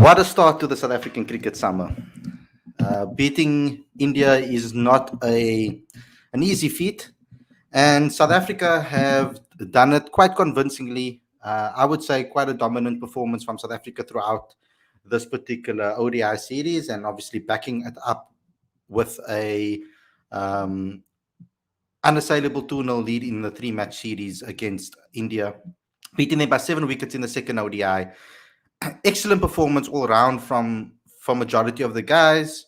What a start to the South African cricket summer. Beating India is not an easy feat, and South Africa have done it quite convincingly. I would say quite a dominant performance from South Africa throughout this particular ODI series, and obviously backing it up with a um, unassailable 2-0 lead in the three-match series against India, beating them by 7 wickets in the second ODI. Excellent performance all around from majority of the guys.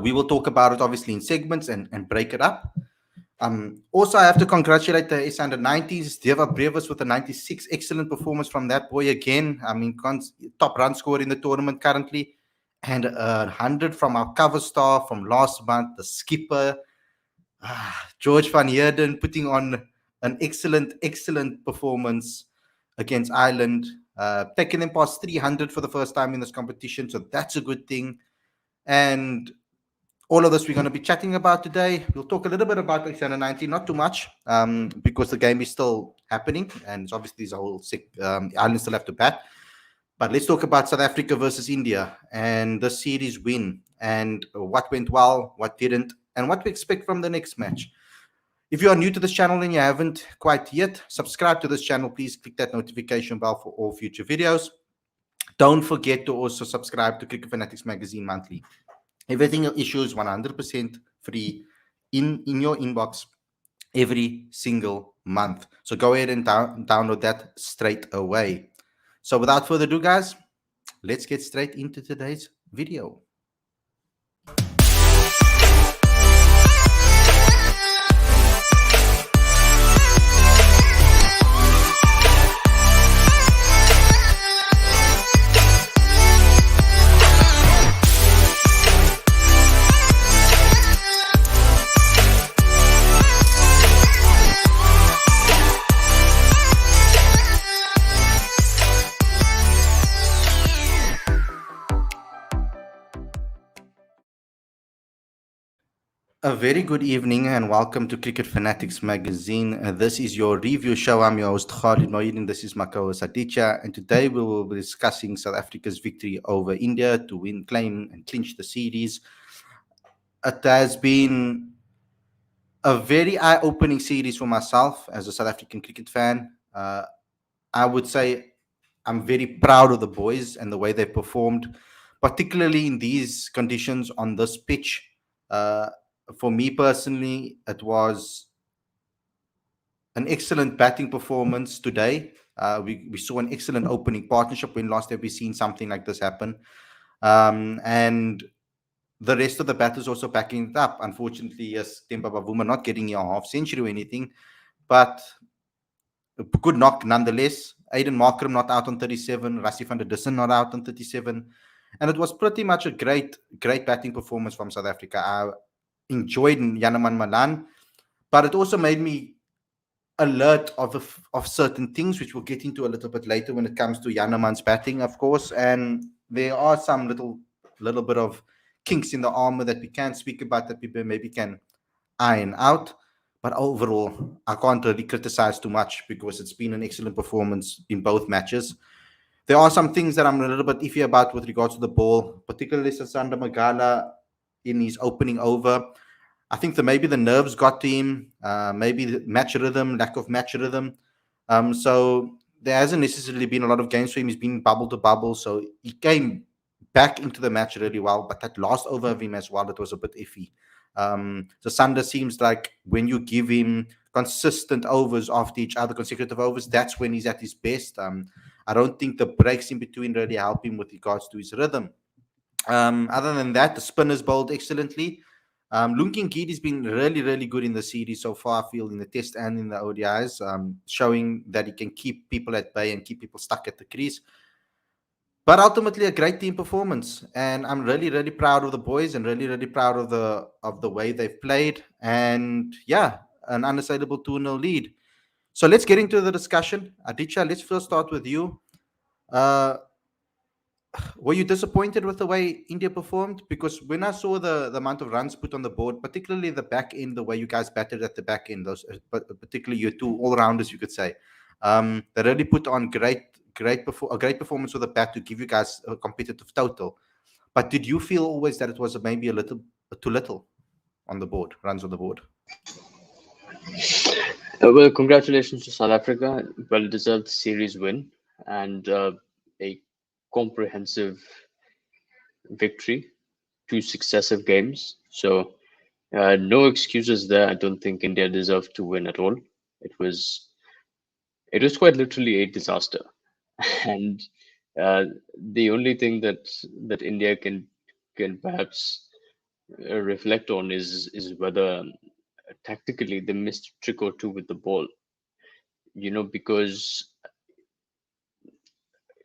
We will talk about it obviously in segments and break it up. Also, I have to congratulate the S under 90s, Deva Brevis with a 96. Excellent performance from that boy again. I mean, top run scorer in the tournament currently, and 100 from our cover star from last month, the skipper, George van Heerden, putting on an excellent performance against Ireland, taking them past 300 for the first time in this competition. So that's a good thing. And all of this we're going to be chatting about today. We'll talk a little bit about the under 19, not too much, because the game is still happening, and it's obviously there's a whole Ireland still have to bat. But let's talk about South Africa versus India and the series win, and what went well, what didn't, and what we expect from the next match. If you are new to this channel and you haven't quite yet, subscribe to this channel. Please click that notification bell for all future videos. Don't forget to also subscribe to Cricket Fanatics Magazine monthly. Everything issues 100% free in your inbox every single month. So go ahead and download that straight away. So without further ado, guys, let's get straight into today's video. A very good evening and welcome to Cricket Fanatics Magazine. This is your review show. I'm your host Khalid, and this is my co-host Aditya. And today we will be discussing South Africa's victory over India to claim and clinch the series. It has been a very eye-opening series for myself as a South African cricket fan. I would say I'm very proud of the boys and the way they performed, particularly in these conditions on this pitch. For me personally, it was an excellent batting performance today. We saw an excellent opening partnership. When last have we seen something like this happen? And the rest of the batters also backing it up. Unfortunately, yes, Temba Bavuma not getting a half century or anything, but a good knock nonetheless. Aiden Markram not out on 37, Rassie van der Dussen not out on 37. And it was pretty much a great batting performance from South Africa. I enjoyed Janneman Malan, but it also made me alert of certain things, which we'll get into a little bit later when it comes to Janneman's batting, of course. And there are some little bit of kinks in the armor that we can speak about that people maybe can iron out. But overall, I can't really criticize too much because it's been an excellent performance in both matches. There are some things that I'm a little bit iffy about with regards to the ball, particularly Sasanda Magala in his opening over. I think that maybe the nerves got to him, maybe the match rhythm, lack of match rhythm. So there hasn't necessarily been a lot of games for him. He's been bubble to bubble. So he came back into the match really well. But that last over of him as well, it was a bit iffy. So Sander seems like when you give him consistent overs after each other, consecutive overs, that's when he's at his best. I don't think the breaks in between really help him with regards to his rhythm. Other than that, the spinners bowled excellently. Lungi Ngidi has been really good in the series so far, I feel, in the test and in the ODIs, showing that he can keep people at bay and keep people stuck at the crease. But ultimately, a great team performance, and I'm really proud of the boys and really proud of the way they've played. And yeah, an unassailable 2-0 lead. So let's get into the discussion. Aditya, let's first start with you. Were you disappointed with the way India performed? Because when I saw the amount of runs put on the board, particularly the back end, the way you guys batted at the back end, those particularly your two all-rounders, you could say, they really put on great a great performance with the bat to give you guys a competitive total. But did you feel always that it was maybe a little too little on the board, runs on the board? Well, congratulations to South Africa. Well-deserved series win and a comprehensive victory, two successive games. So no excuses there. I don't think India deserved to win at all. It was it was quite literally a disaster, and the only thing that India can perhaps reflect on is whether tactically they missed a trick or two with the ball. Because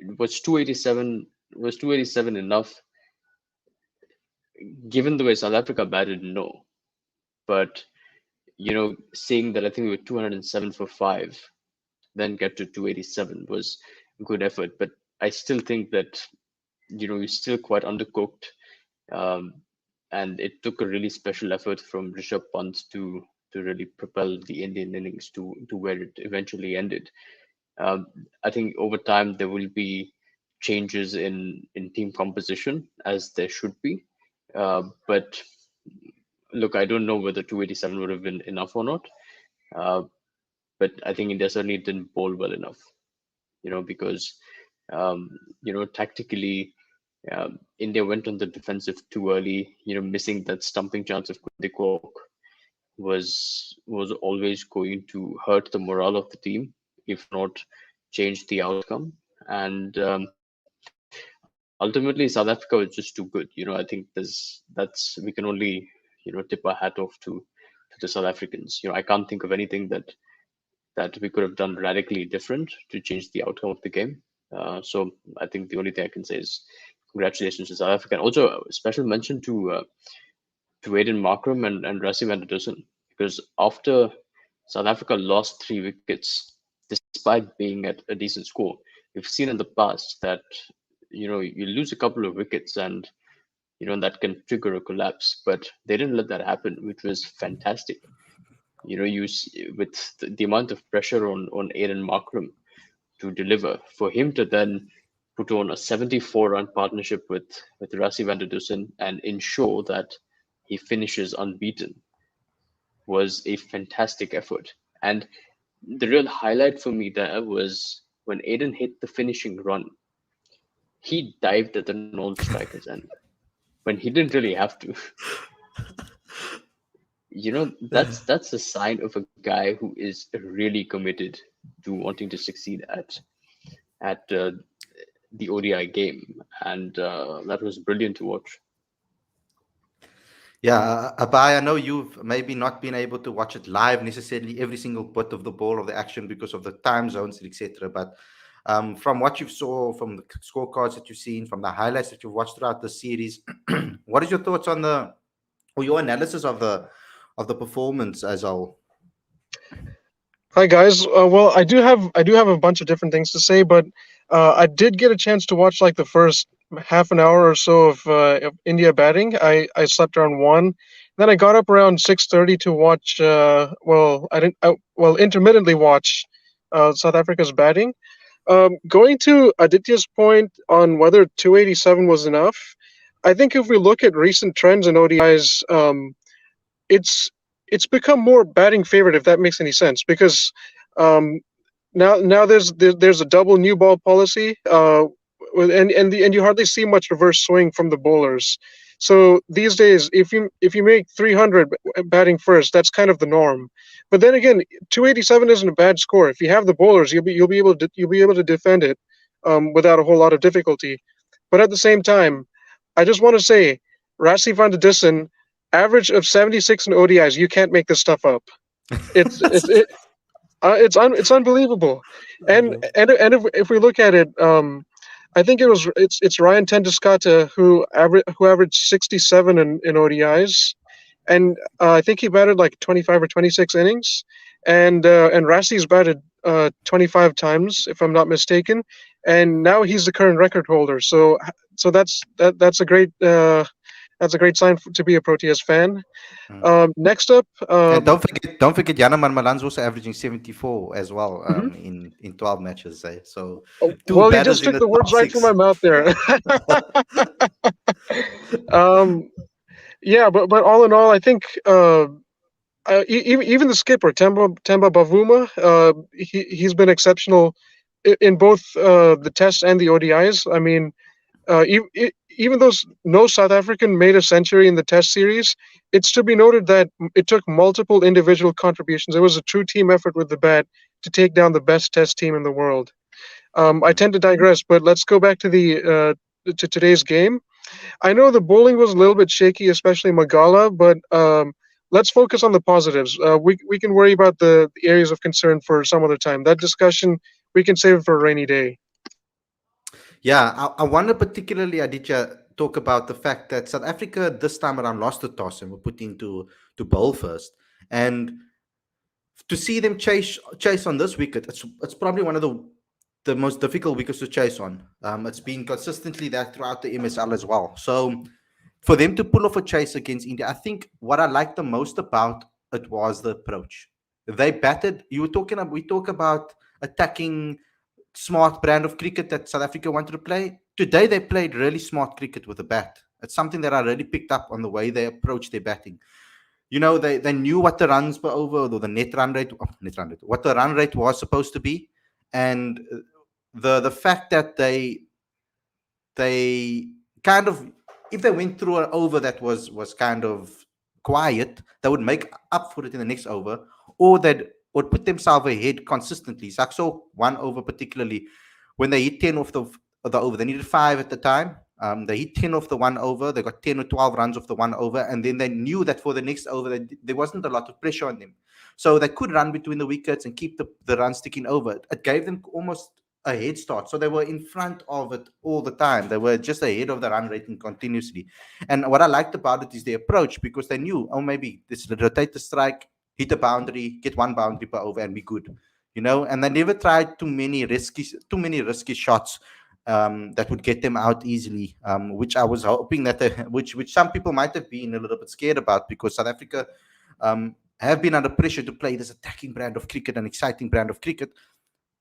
it was 287 enough given the way South Africa batted? No, but seeing that I think we were 207 for 5, then get to 287 was a good effort. But I still think that we're still quite undercooked, um, and it took a really special effort from Rishabh Pant to really propel the Indian innings to where it eventually ended. Um, I think over time there will be changes in team composition, as there should be. But look, I don't know whether 287 would have been enough or not. Uh, but I think India certainly didn't bowl well enough, because tactically, India went on the defensive too early. Missing that stumping chance of Kuldeep was always going to hurt the morale of the team, if not change the outcome. And ultimately, South Africa was just too good. I think that's we can only tip our hat off to the South Africans. I can't think of anything that we could have done radically different to change the outcome of the game. So I think the only thing I can say is congratulations to South Africa. And also a special mention to Aiden Markram and Rassie van der Dussen, because after South Africa lost 3 wickets, despite being at a decent score, we've seen in the past that you lose a couple of wickets and that can trigger a collapse. But they didn't let that happen, which was fantastic. With the amount of pressure on Aiden Markram to deliver, for him to then put on a 74-run partnership with Rassie van der Dussen and ensure that he finishes unbeaten was a fantastic effort. And the real highlight for me there was when Aiden hit the finishing run, he dived at the non-striker's end when he didn't really have to. That's a sign of a guy who is really committed to wanting to succeed at the ODI game, and that was brilliant to watch. Yeah, Abai, I know you've maybe not been able to watch it live necessarily every single bit of the ball of the action because of the time zones, etc. But from what you've saw, from the scorecards that you've seen, from the highlights that you've watched throughout the series, what is your thoughts on or your analysis of the performance as a whole? Hi guys. Well, I do have a bunch of different things to say, but I did get a chance to watch like the first half an hour or so of India batting. I slept around 1, then I got up around 6:30 to watch. Well, I didn't. Well, intermittently watch South Africa's batting. Going to Aditya's point on whether 287 was enough, I think if we look at recent trends in ODIs, it's it's become more batting favorite, if that makes any sense, because um, now there's a double new ball policy, and you hardly see much reverse swing from the bowlers. So these days, if you make 300 batting first, that's kind of the norm. But then again, 287 isn't a bad score. If you have the bowlers, you'll be able to defend it without a whole lot of difficulty. But at the same time, I just want to say, Rassie van der Dussen, average of 76 in ODIs. You can't make this stuff up. It's it's it, it's unbelievable. And Okay. if we look at it, I think it's Ryan Tenduscata who averaged 67 in ODIs, and I think he batted like 25 or 26 innings, and Rassie's batted 25 times if I'm not mistaken, and now he's the current record holder. So that's a great That's a great sign to be a Proteas fan. Mm. Next up, And don't forget, Yana Marmalan's also averaging 74 as well mhm. in 12 matches. So Oh, two well, you just batters in took the the top words right from six. my mouth there. um, yeah, but all in all, I think even the skipper Temba Bavuma, he's been exceptional in both the tests and the ODIs. I mean, even though no South African made a century in the Test series, it's to be noted that it took multiple individual contributions. It was a true team effort with the bat to take down the best Test team in the world. I Mm. tend to digress, but let's go back to the to today's game. I know the bowling was a little bit shaky, especially Magala, but let's focus on the positives. We can worry about the areas of concern for some other time. That discussion we can save it for a rainy day. Yeah, I want to particularly, Aditya, talk about the fact that South Africa this time around lost the toss and were put into to bowl first. And to see them chase on this wicket, it's probably one of the most difficult wickets to chase on. It's been consistently that throughout the MSL as well. So for them to pull off a chase against India, I think what I liked the most about it was the approach. They batted. You were talking. We talk about attacking smart brand of cricket that South Africa wanted to play. Today they played really smart cricket with a bat. It's something that I really picked up on the way they approached their batting. They knew what the runs per over or the what the run rate was supposed to be, and the fact that they kind of, if they went through an over that was kind of quiet, they would make up for it in the next over, or they would put themselves ahead consistently. So I saw one over particularly when they hit 10 off the over. They needed 5 at the time. They hit 10 off the one over. They got 10 or 12 runs off the one over, and then they knew that for the next over there wasn't a lot of pressure on them, so they could run between the wickets and keep the run sticking over. It gave them almost a head start. So they were in front of it all the time. They were just ahead of the run rating continuously. And what I liked about it is the approach, because they knew, oh, maybe this rotate the strike, hit a boundary, get one boundary per over, and be good. And they never tried too many risky shots that would get them out easily, which I was hoping that which some people might have been a little bit scared about, because South Africa have been under pressure to play this attacking brand of cricket, an exciting brand of cricket.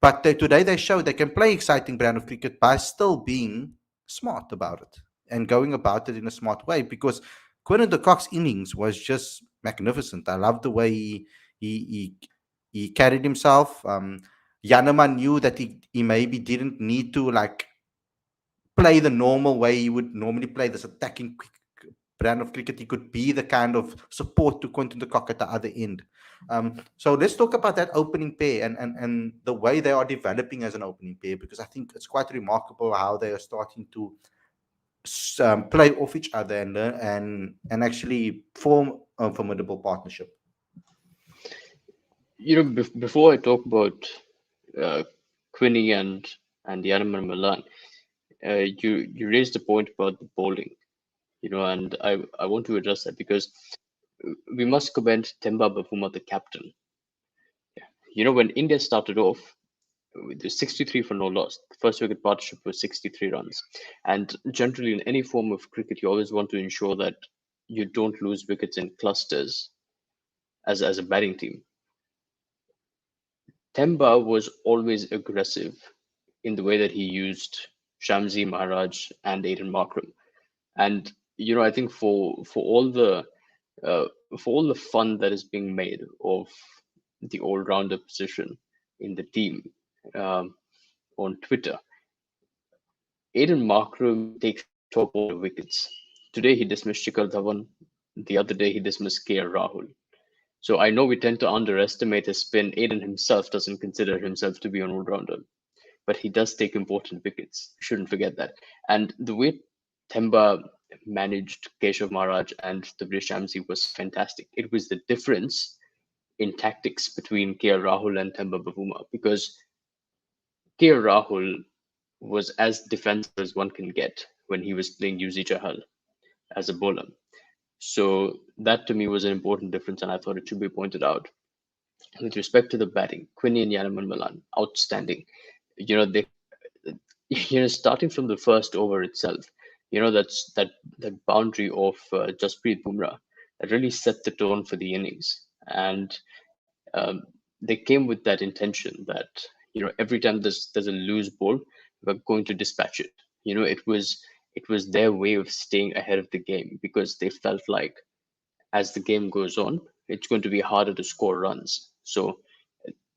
But today they showed they can play exciting brand of cricket by still being smart about it and going about it in a smart way. Because Quinton de Kock's innings was just magnificent. I love the way he carried himself. Janneman knew that he maybe didn't need to play the normal way he would normally play this attacking brand of cricket. He could be the kind of support to Quinton de Kock at the other end. So let's talk about that opening pair and the way they are developing as an opening pair, because I think it's quite remarkable how they are starting to play off each other and learn and actually form a formidable partnership. Before I talk about uh, Quinny and Yanaman Milan, you raised a point about the bowling, and I want to address that because we must commend Temba Bavuma, the captain. When India started off with 63 for no loss, the first wicket partnership was 63 runs. And generally, in any form of cricket, you always want to ensure that you don't lose wickets in clusters as a batting team. Temba was always aggressive in the way that he used Shamsi Maharaj and Aiden Markram. And I think uh, for all the fun that is being made of the all-rounder position in the team um, on Twitter, Aiden Markram takes top order wickets. Today he dismissed Shikhar Dhawan. The other day he dismissed KR Rahul. So I know we tend to underestimate his spin. Aiden himself doesn't consider himself to be an all-rounder, but he does take important wickets. We shouldn't forget that. And the way Themba managed Keshav Maharaj and Tabriz Shamsi was fantastic. It was the difference in tactics between KL Rahul and Themba Bavuma, because KL Rahul was as defensive as one can get when he was playing Yuzi Chahal as a bowler. So that to me was an important difference, and I thought it should be pointed out. With respect to the batting, Quinny and Yanaman Milan, outstanding. They starting from the first over itself, That boundary of Jasprit Bumrah that really set the tone for the innings. And um, they came with that intention that every time there's a loose ball, we're going to dispatch it. It was their way of staying ahead of the game because they felt like as the game goes on, it's going to be harder to score runs. So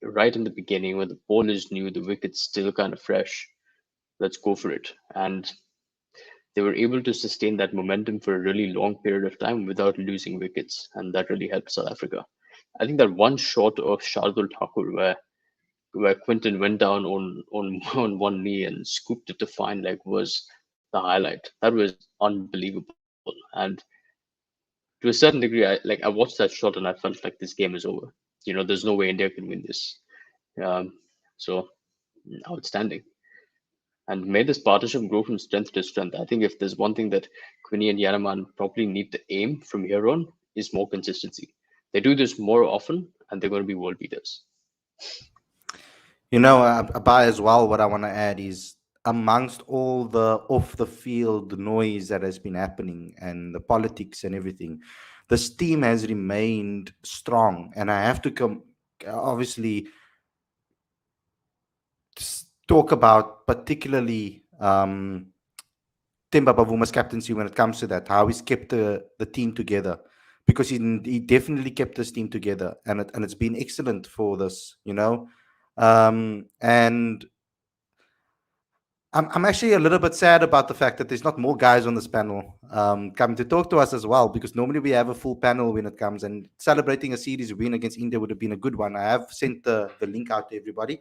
right in the beginning, when the ball is new, the wicket's still kind of fresh, let's go for it. And they were able to sustain that momentum for a really long period of time without losing wickets, and that really helped South Africa. I think that one shot of Shardul Thakur where Quinton went down on on one knee and scooped it to fine leg was the highlight. That was unbelievable. And to a certain degree, I watched that shot and I felt like this game is over. There's no way India can win this. Um, so outstanding. And may this partnership grow from strength to strength. I think if there's one thing that Quinny and Yanaman probably need to aim from here on is more consistency. They do this more often, and they're going to be world beaters. Abai, as well, what I want to add is amongst all the off the field noise that has been happening and the politics and everything, this team has remained strong. And I have to obviously talk about particularly Temba Bavuma's captaincy when it comes to that, how he's kept the team together, because he definitely kept this team together, and it's been excellent for this, and I'm actually a little bit sad about the fact that there's not more guys on this panel coming to talk to us as well, because normally we have a full panel when it comes, and celebrating a series win against India would have been a good one. I have sent the link out to everybody,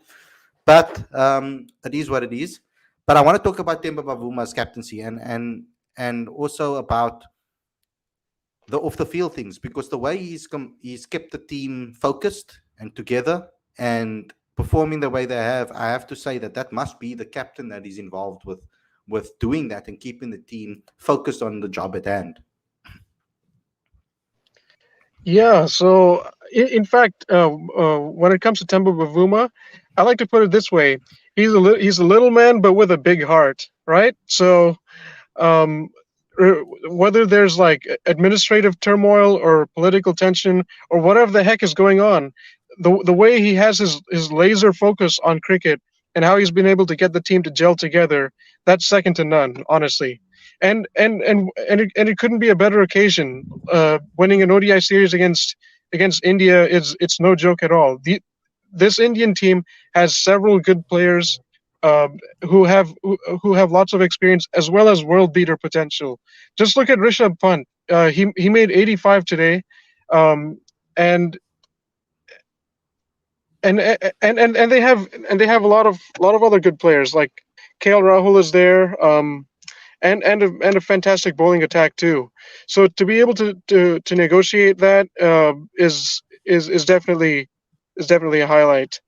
but it is what it is. But I want to talk about Temba Bavuma's captaincy and also about the off the field things, because the way he's kept the team focused and together and performing the way they have, I have to say that must be the captain that is involved with doing that and keeping the team focused on the job at hand. Yeah, so in fact, when it comes to Temba Bavuma, I like to put it this way: he's a little man, but with a big heart, right? So um, whether there's like administrative turmoil or political tension or whatever the heck is going on, the way he has his laser focus on cricket and how he's been able to get the team to gel together, that's second to none, honestly. And it couldn't be a better occasion. Winning an ODI series against India it's no joke at all. This Indian team has several good players who have lots of experience as well as world beater potential. Just look at Rishabh Pant. He made 85 today, um, and and they have a lot of other good players like KL Rahul is there, and a fantastic bowling attack too. So to be able to negotiate that is definitely a highlight.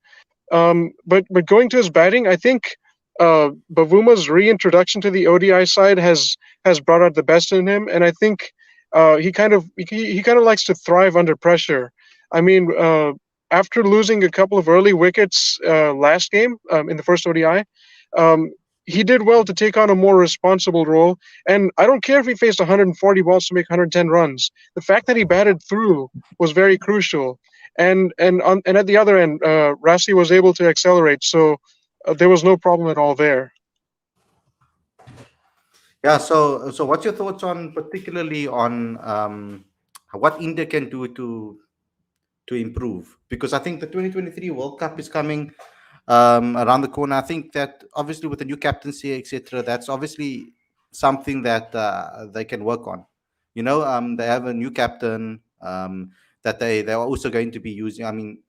But going to his batting, I think Bavuma's reintroduction to the ODI side has brought out the best in him, and I think he kind of likes to thrive under pressure. I mean, after losing a couple of early wickets last game in the first ODI, um, he did well to take on a more responsible role. And I don't care if he faced 140 balls to make 110 runs. The fact that he batted through was very crucial. And at the other end, Rassi was able to accelerate, so there was no problem at all there. Yeah. So what's your thoughts on particularly on what India can do to improve? Because I think the 2023 World Cup is coming around the corner. I think that obviously with the new captaincy, etc., that's obviously something that they can work on. They have a new captain that they're also going to be using. I mean,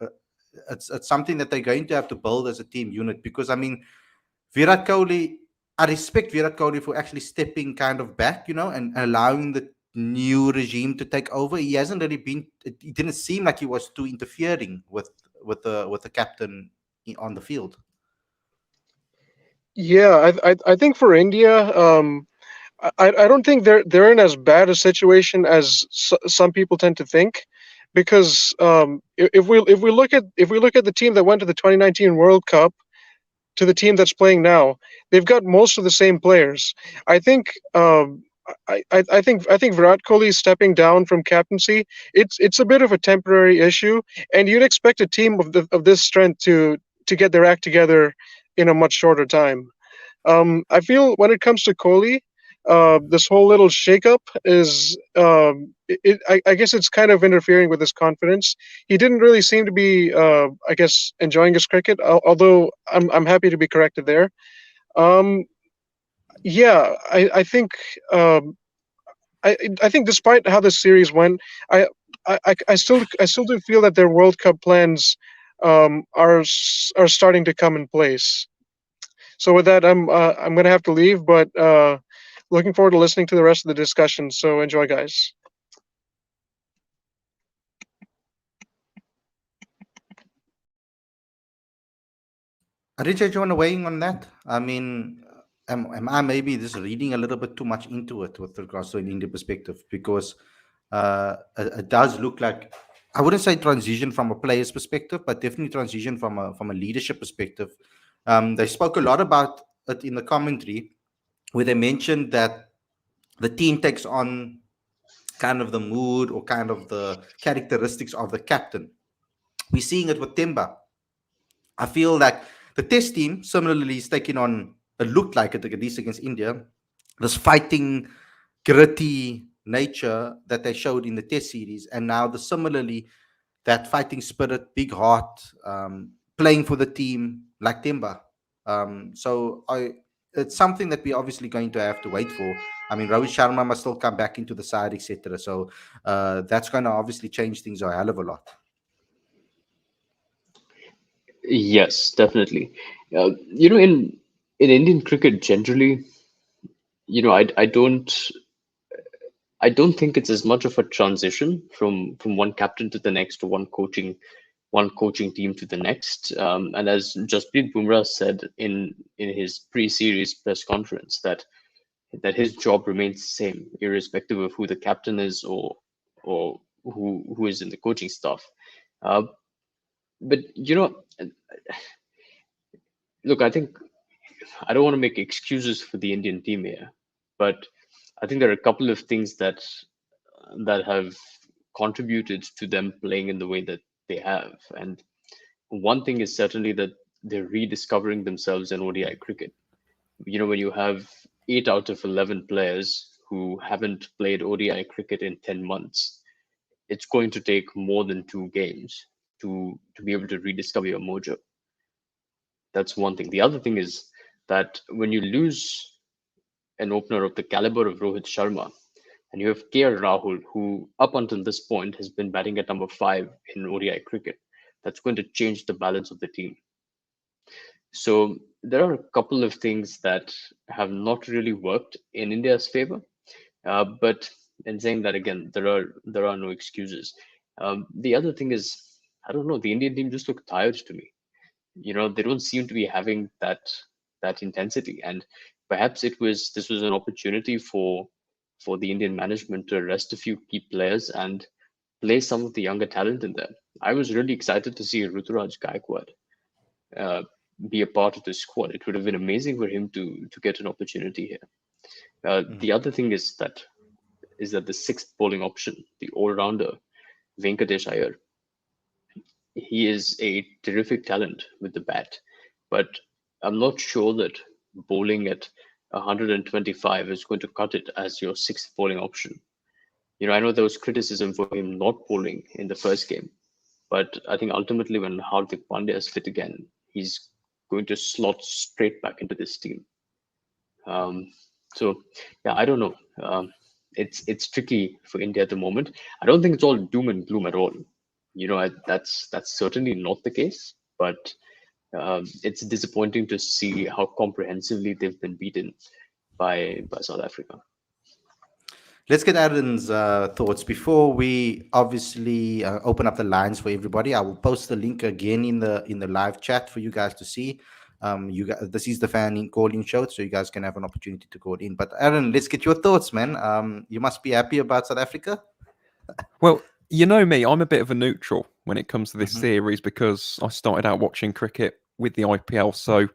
it's something that they're going to have to build as a team unit, because I mean, Virat Kohli, I respect Virat Kohli for actually stepping kind of back, and allowing the new regime to take over. He hasn't really been. It didn't seem like he was too interfering with the captain on the field. Yeah, I think for India, I don't think they're in as bad a situation as some people tend to think, because if we look at the team that went to the 2019 World Cup, to the team that's playing now, they've got most of the same players. I think. I think Virat Kohli stepping down from captaincy. It's a bit of a temporary issue, and you'd expect a team of this strength to get their act together in a much shorter time. I feel when it comes to Kohli, this whole little shakeup is, I guess it's kind of interfering with his confidence. He didn't really seem to be, I guess, enjoying his cricket. Although I'm happy to be corrected there. Um, yeah, I think, I think despite how this series went, I, I still do feel that their World Cup plans are starting to come in place. So with that, I'm gonna have to leave, but looking forward to listening to the rest of the discussion. So enjoy, guys. Richard, you want to weigh in on that? I mean, am I maybe just reading a little bit too much into it with regards to an Indian perspective? Because it does look like, I wouldn't say transition from a player's perspective, but definitely transition from a leadership perspective. They spoke a lot about it in the commentary, where they mentioned that the team takes on kind of the mood or kind of the characteristics of the captain. We're seeing it with Temba. I feel like the test team similarly is taking on, it looked like it, at least against India, this fighting, gritty nature that they showed in the test series. And now the similarly, that fighting spirit, big heart, playing for the team like Temba. It's something that we're obviously going to have to wait for. I mean, Rohit Sharma must still come back into the side, etc. So that's going to obviously change things a hell of a lot. Yes, definitely. In Indian cricket generally, I don't think it's as much of a transition from one captain to the next, or one coaching team to the next. And as Jasprit Bumrah said in his pre-series press conference, that his job remains the same, irrespective of who the captain is, or who is in the coaching staff. Uh, but look, I think I don't want to make excuses for the Indian team here, but I think there are a couple of things that have contributed to them playing in the way that they have. And one thing is certainly that they're rediscovering themselves in ODI cricket. When you have 8 out of 11 players who haven't played ODI cricket in 10 months, it's going to take more than 2 games to be able to rediscover your mojo. That's one thing. The other thing is that when you lose an opener of the caliber of Rohit Sharma, and you have KR Rahul, who up until this point has been batting at number 5 in ODI cricket, that's going to change the balance of the team. So there are a couple of things that have not really worked in India's favor. But in saying that again, there are no excuses. The other thing is, I don't know, the Indian team just look tired to me. They don't seem to be having that intensity, and perhaps this was an opportunity for the Indian management to arrest a few key players and play some of the younger talent in there. I was really excited to see Ruturaj Gaikwad be a part of the squad. It would have been amazing for him to get an opportunity here. The other thing is that the sixth bowling option, the all-rounder Venkatesh Iyer, he is a terrific talent with the bat, but I'm not sure that bowling at 125 is going to cut it as your sixth bowling option. I know there was criticism for him not bowling in the first game, but I think ultimately when Hardik Pandya is fit again, he's going to slot straight back into this team. So yeah, I don't know. It's tricky for India at the moment. I don't think it's all doom and gloom at all. That's certainly not the case, but it's disappointing to see how comprehensively they've been beaten by South Africa. Let's get Aaron's thoughts before we obviously open up the lines for everybody. I will post the link again in the live chat for you guys to see. You guys, this is the fan calling show, so you guys can have an opportunity to call in. But Aaron, let's get your thoughts, man. You must be happy about South Africa. Well, you know me, I'm a bit of a neutral when it comes to this series because I started out watching cricket with the IPL, so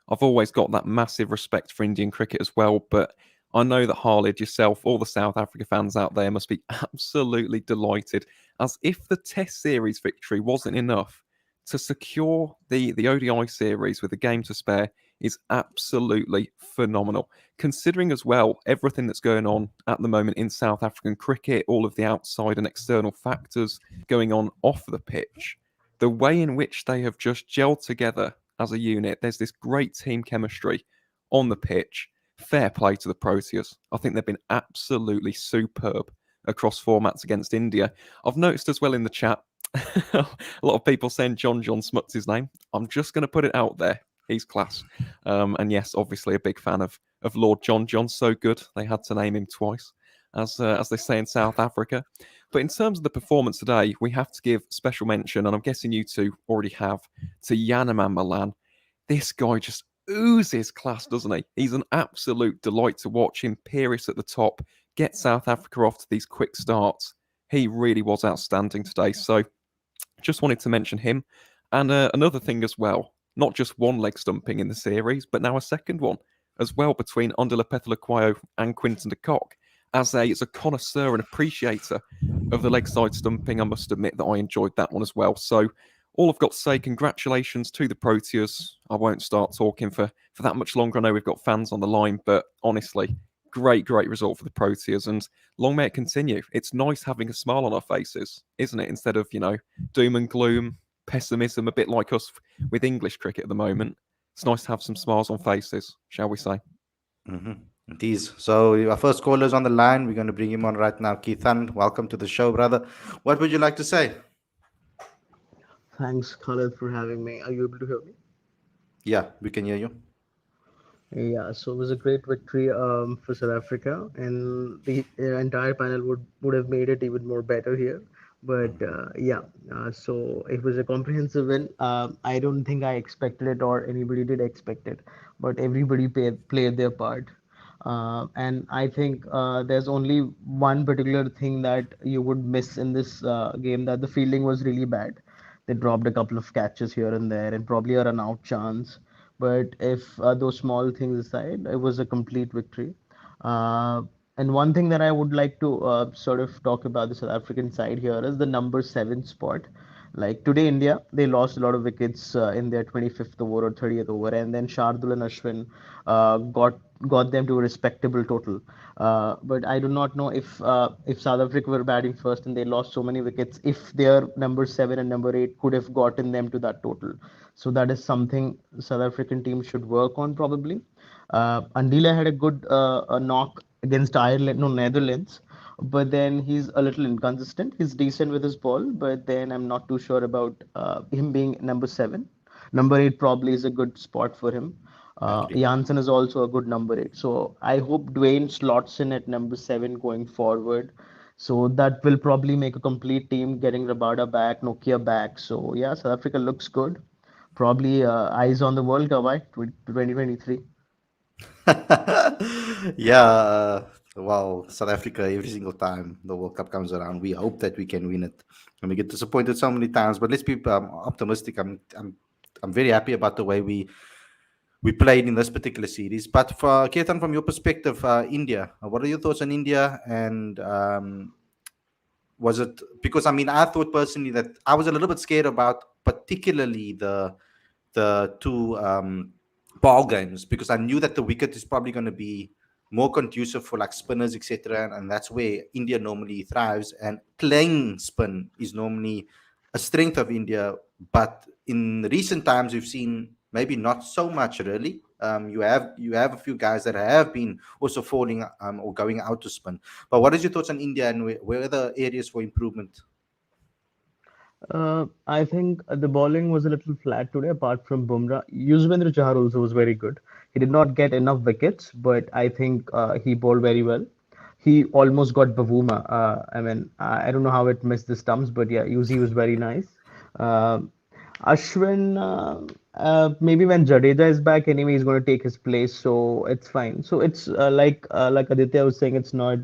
I've always got that massive respect for Indian cricket as well, but I know that Khalid, yourself, all the South Africa fans out there must be absolutely delighted, as if the Test series victory wasn't enough to secure the ODI series with a game to spare is absolutely phenomenal. Considering as well everything that's going on at the moment in South African cricket, all of the outside and external factors going on off the pitch, the way in which they have just gelled together as a unit, there's this great team chemistry on the pitch. Fair play to the Proteas. I think they've been absolutely superb across formats against India. I've noticed as well in the chat, a lot of people saying John Smuts' name. I'm just going to put it out there. He's class. And yes, obviously a big fan of Lord John. John's so good, they had to name him twice, as they say in South Africa. But in terms of the performance today, we have to give special mention, and I'm guessing you two already have, to Yanaman Malan. This guy just oozes class, doesn't he? He's an absolute delight to watch. Imperious at the top, get South Africa off to these quick starts. He really was outstanding today. So just wanted to mention him. And another thing as well, not just one leg stumping in the series, but now a second one as well between Ondila Pethalakwayo and Quinton de Kock. As a connoisseur and appreciator of the leg side stumping, I must admit that I enjoyed that one as well. So all I've got to say, congratulations to the Proteas. I won't start talking for that much longer. I know we've got fans on the line, but honestly, great result for the Proteas, and long may it continue. It's nice having a smile on our faces, isn't it? Instead of, doom and gloom, pessimism, a bit like us with English cricket at the moment. It's nice to have some smiles on faces, shall we say. Mm-hmm. It is. So our first caller is on the line. We're going to bring him on right now. Keithan, welcome to the show, brother. What would you like to say? Thanks, Khalid, for having me. Are you able to hear me? Yeah, we can hear you. Yeah, so it was a great victory for South Africa, and the entire panel would have made it even more better here. But so it was a comprehensive win. I don't think I expected it, or anybody did expect it, but everybody played their part. And I think there's only one particular thing that you would miss in this game, that the fielding was really bad. They dropped a couple of catches here and there, and probably a run out chance. But if those small things aside, it was a complete victory. Uh, and one thing that I would like to sort of talk about the South African side here is the number seven spot. Like today, India, they lost a lot of wickets in their 25th over or 30th over, and then Shardul and Ashwin got them to a respectable total. But I do not know if South Africa were batting first and they lost so many wickets, if their number seven and number eight could have gotten them to that total. So that is something South African team should work on probably. Andila had a good a knock against Ireland, no Netherlands, but then he's a little inconsistent. He's decent with his ball, but then I'm not too sure about him being number seven. Number eight probably is a good spot for him. Agree. Janssen is also a good number eight. So I hope Dwayne slots in at number seven going forward. So that will probably make a complete team, getting Rabada back, Nokia back. So yeah, South Africa looks good. Probably eyes on the World Cup, right? 2023. Yeah, well, South Africa, every single time the World Cup comes around, we hope that we can win it. And we get disappointed so many times, but let's be optimistic. I'm very happy about the way we played in this particular series. But for Ketan, from your perspective, India, what are your thoughts on India? And was it because I thought personally that I was a little bit scared about particularly the two ball games, because I knew that the wicket is probably going to be more conducive for like spinners, etc. And that's where India normally thrives. And playing spin is normally a strength of India. But in recent times, we've seen maybe not so much really. You have a few guys that have been also falling or going out to spin. But what is your thoughts on India, and where are the areas for improvement? I think the bowling was a little flat today, apart from Bumrah. Yuzvendra Chahar also was very good. He did not get enough wickets, but I think he bowled very well. He almost got Bavuma. I don't know how it missed the stumps, but yeah, Yuzi was very nice. Uh, Ashwin, maybe when Jadeja is back, anyway, he's going to take his place, so it's fine. So it's like Aditya was saying, it's not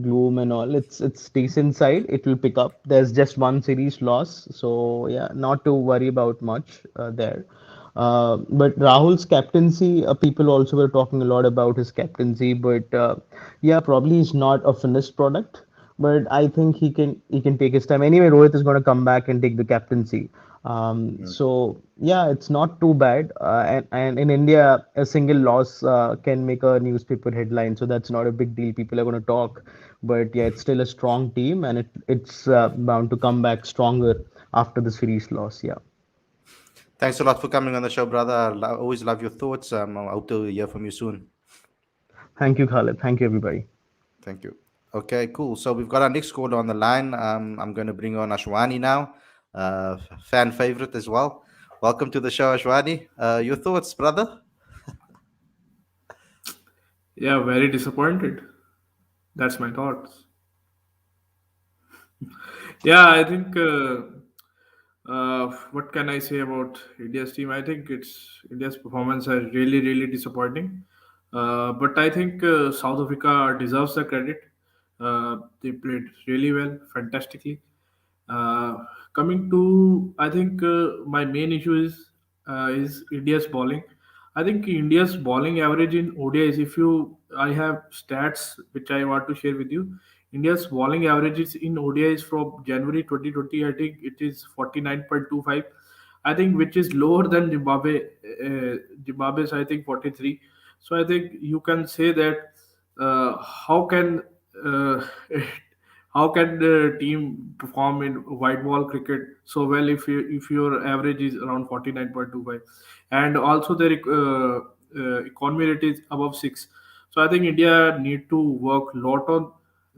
gloom and all. It's decent side. It will pick up. There's just one series loss, so yeah, not to worry about much there. But Rahul's captaincy, people also were talking a lot about his captaincy, but yeah, probably he's not a finished product. But I think he can take his time. Anyway, Rohit is going to come back and take the captaincy. So yeah, it's not too bad. And in India, a single loss can make a newspaper headline, so that's not a big deal. People are going to talk, but yeah, it's still a strong team, and it's bound to come back stronger after the series loss. Yeah. Thanks a lot for coming on the show, brother. Always love your thoughts. I hope to hear from you soon. Thank you, Khalid. Thank you, everybody. Thank you. Okay, cool. So we've got our next caller on the line. I'm going to bring on Ashwani now, fan favorite as well. Welcome to the show, Ashwani. Your thoughts, brother? Yeah, very disappointed. That's my thoughts. Yeah, I think what can I say about India's team? I think it's India's performance are really, really disappointing. But I think South Africa deserves the credit. They played really well, fantastically. Uh, Coming to, I think my main issue is India's bowling. I think India's bowling average in ODIs. If you, I have stats which I want to share with you. India's bowling averages in ODIs from January 2020. I think it is 49.25. I think which is lower than Zimbabwe. Zimbabwe's I think 43. So I think you can say that how can uh, how can the team perform in white ball cricket so well if your average is around 49.25, and also their economy rate is above 6. So I think India need to work a lot on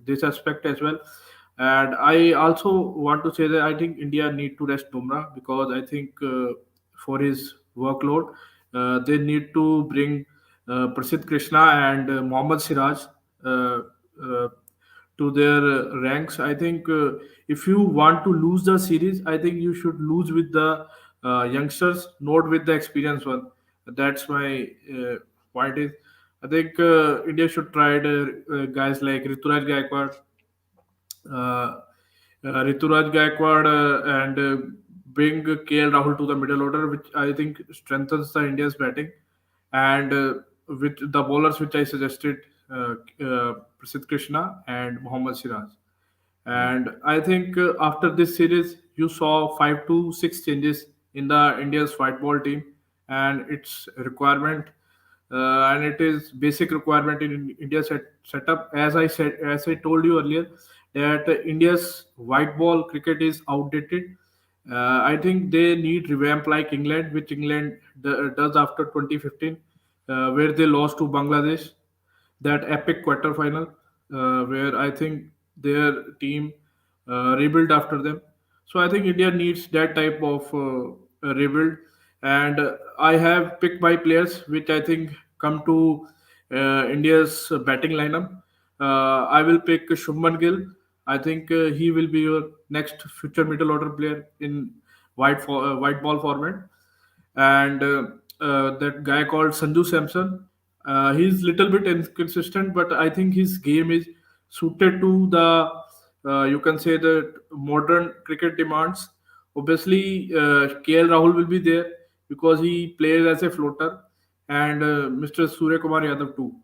this aspect as well. And I also want to say that I think India need to rest Bumrah, because I think for his workload they need to bring Prasidh Krishna and Mohammad Siraj uh, uh, to their ranks. I think if you want to lose the series, I think you should lose with the youngsters, not with the experienced one. That's my point. Is I think India should try guys like Rituraj Gaikwad, Rituraj Gaikwad, and bring KL Rahul to the middle order, which I think strengthens the India's batting. And with the bowlers which I suggested, Prasidh Krishna and Mohammad Siraj. And I think after this series, you saw 5 to 6 changes in the India's white ball team, and its requirement, and it is basic requirement in India setup. As I told you earlier, that India's white ball cricket is outdated. I think they need revamp like England, which England does after 2015, where they lost to Bangladesh, that epic quarter final, where I think their team rebuild after them. So I think India needs that type of rebuild. And I have picked my players, which I think come to India's batting lineup. I will pick Shubman Gill. I think he will be your next future middle order player in white ball format. And that guy called Sanju Samson. He's little bit inconsistent, but I think his game is suited to the you can say the modern cricket demands. Obviously, KL Rahul will be there because he plays as a floater, and Mr. Surya Kumar Yadav too.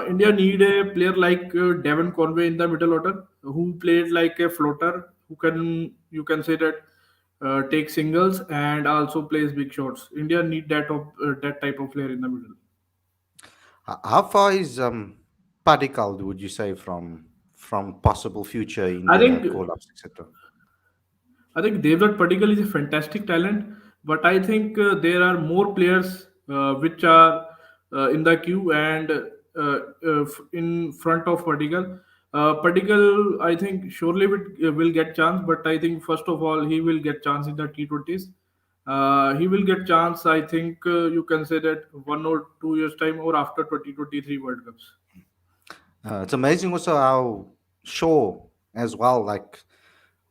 India need a player like Devon Conway in the middle order, who played like a floater, who can, you can say that, take singles and also plays big shots. India need that type of player in the middle. How far is Padikal, would you say, from possible future I India think call-ups, etc.? I think Devdutt Padikkal is a fantastic talent, but I think there are more players which are in the queue and in front of Padikkal. Padikkal, I think, surely will get chance, but I think first of all he will get chance in the T20s. He will get chance. I think you can say that 1 or 2 years time, or after 2023 World Cups. It's amazing also how Shaw as well. Like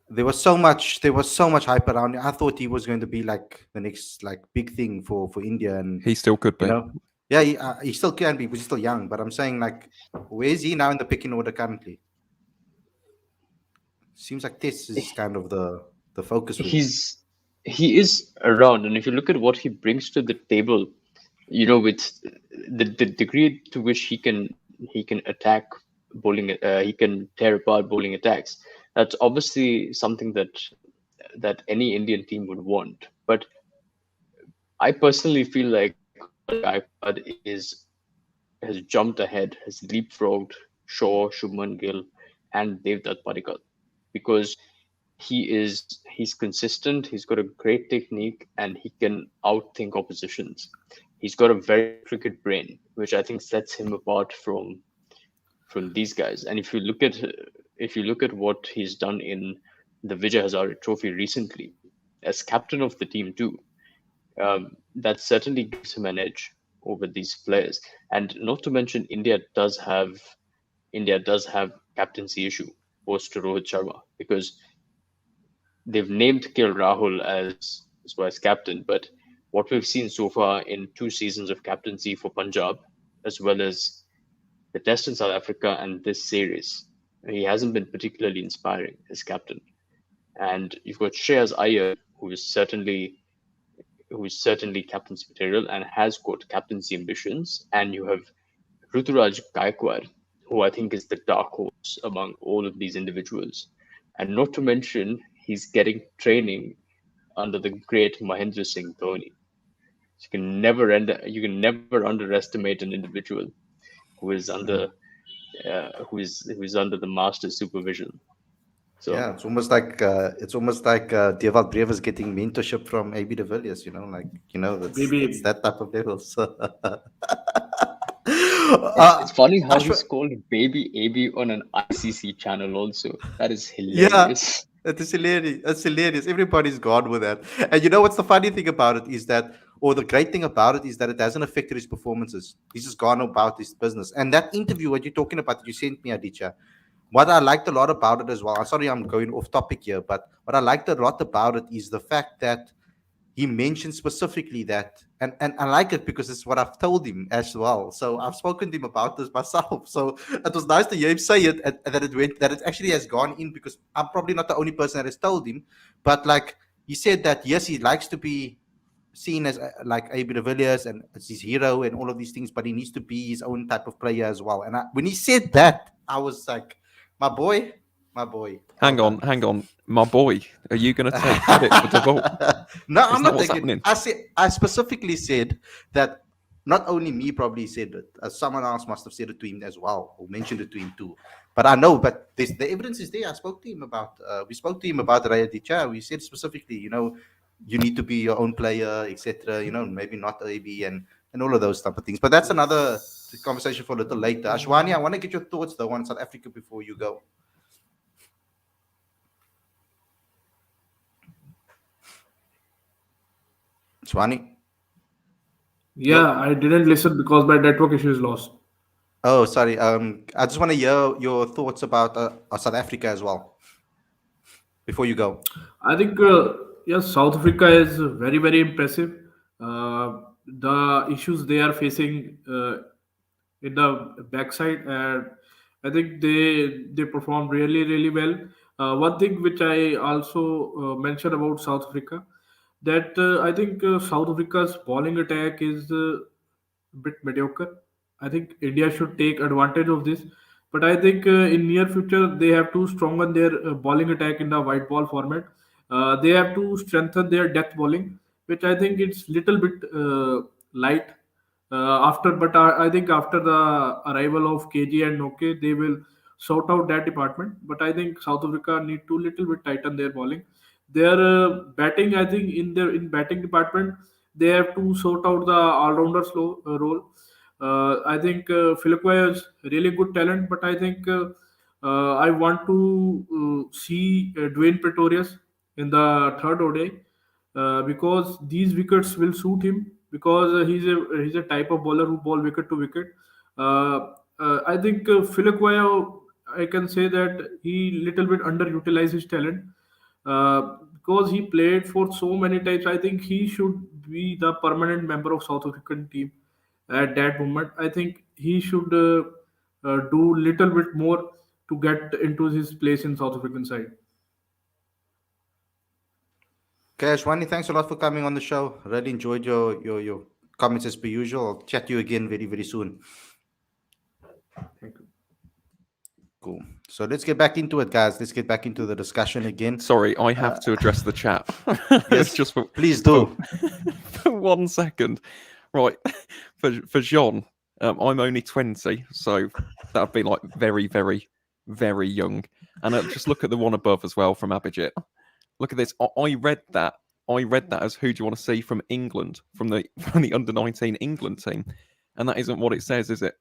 there was so much hype around it. I thought he was going to be like the next like big thing for India, and He still could you be. know, yeah, he still can be because he's still young. But I'm saying like, where is he now in the picking order currently? Seems like this is kind of the focus for him. He's he is around, and if you look at what he brings to the table, with the degree to which he can attack he can tear apart bowling attacks. That's obviously something that any Indian team would want. But I personally feel like Kumar Gaikwad has jumped ahead, has leapfrogged Shaw, Shubman Gill, and Devdutt Padikkal, because he's consistent. He's got a great technique, and he can outthink oppositions. He's got a very good cricket brain, which I think sets him apart from these guys. And if you look at what he's done in the Vijay Hazare Trophy recently, as captain of the team too, that certainly gives him an edge over these players. And not to mention, India does have captaincy issue post Rohit Sharma, because they've named KL Rahul as captain, but what we've seen so far in 2 seasons of captaincy for Punjab, as well as the Test in South Africa and this series, he hasn't been particularly inspiring as captain. And you've got Shreyas Iyer, who is certainly captaincy material and has got captaincy ambitions, and you have Ruturaj Gaikwad, who I think is the dark horse among all of these individuals. And not to mention, he's getting training under the great Mahendra Singh Dhoni. You can never underestimate an individual who is under who is under the master's supervision. So Yeah, it's almost like Dewald Brev is getting mentorship from AB de Villiers. That's Maybe. that type of level. So, it's funny how Ashwa, he's called Baby AB on an ICC channel also. That is yeah, hilarious. it is hilarious. It's hilarious. Everybody's gone with that. And you know what's the funny thing about it is that, or the great thing about it is that it hasn't affected his performances. He's just gone about his business. And that interview, what you're talking about, that you sent me, Aditya, what I liked a lot about it as well. I'm sorry, I'm going off topic here, but what I liked a lot about it is the fact that he mentioned specifically that, and I like it because it's what I've told him as well. So I've spoken to him about this myself. So it was nice to hear him say it, and that it actually has gone in, because I'm probably not the only person that has told him, but like he said that yes, he likes to be seen as like AB de Villiers and as his hero and all of these things, but he needs to be his own type of player as well. And when he said that, I was like, my boy, my boy, well Hang on, done. hang on. My boy, are you going to take credit for Devolt? No, Is I'm that not what's taking. happening? I specifically said that not only me probably said it, someone else must have said it to him as well, or mentioned it to him too. But I know, but the evidence is there. I spoke to him about. We spoke to him about Raya Dicha. We said specifically, you need to be your own player, etc. Maybe not AB and all of those type of things. But that's another conversation for a little later. Ashwani, I want to get your thoughts though on South Africa before you go. Ashwani. Yeah, I didn't listen because my network issue is lost. Oh, sorry. I just want to hear your thoughts about South Africa as well before you go. I think yes, South Africa is very very impressive. The issues they are facing in the backside, and I think they perform really really well. One thing which I also mentioned about South Africa, that I think South Africa's bowling attack is bit mediocre. I think India should take advantage of this. But I think in near future they have to strengthen their bowling attack in the white ball format. They have to strengthen their death bowling, which I think it's little bit light I think after the arrival of KG and Noke, they will sort out that department. But I think South Africa need to little bit tighten their bowling. Their batting, I think in batting department, they have to sort out the all-rounder role. I think Philippa is really good talent, but I think I want to see Dwayne Pretorius in the third ODI, because these wickets will suit him, because he's a type of bowler who ball wicket to wicket. I think Philippa, I can say that he little bit underutilized his talent, because he played for so many times. I think he should be the permanent member of South African team at that moment. I think he should do little bit more to get into his place in South African side. Okay, Ashwani, thanks a lot for coming on the show. Really enjoyed your comments as per usual. I'll chat to you again very, very soon. Thank you. Cool. So let's get back into it, guys. Let's get back into the discussion again. Sorry, I have to address the chat. Yes, Just for, please do. for 1 second. Right, for Jean, I'm only 20, so that'd be like very, very, very young. And just look at the one above as well from Abhijit. Look at this. I read that. As who do you want to see from England, from the under-19 England team, and that isn't what it says, is it?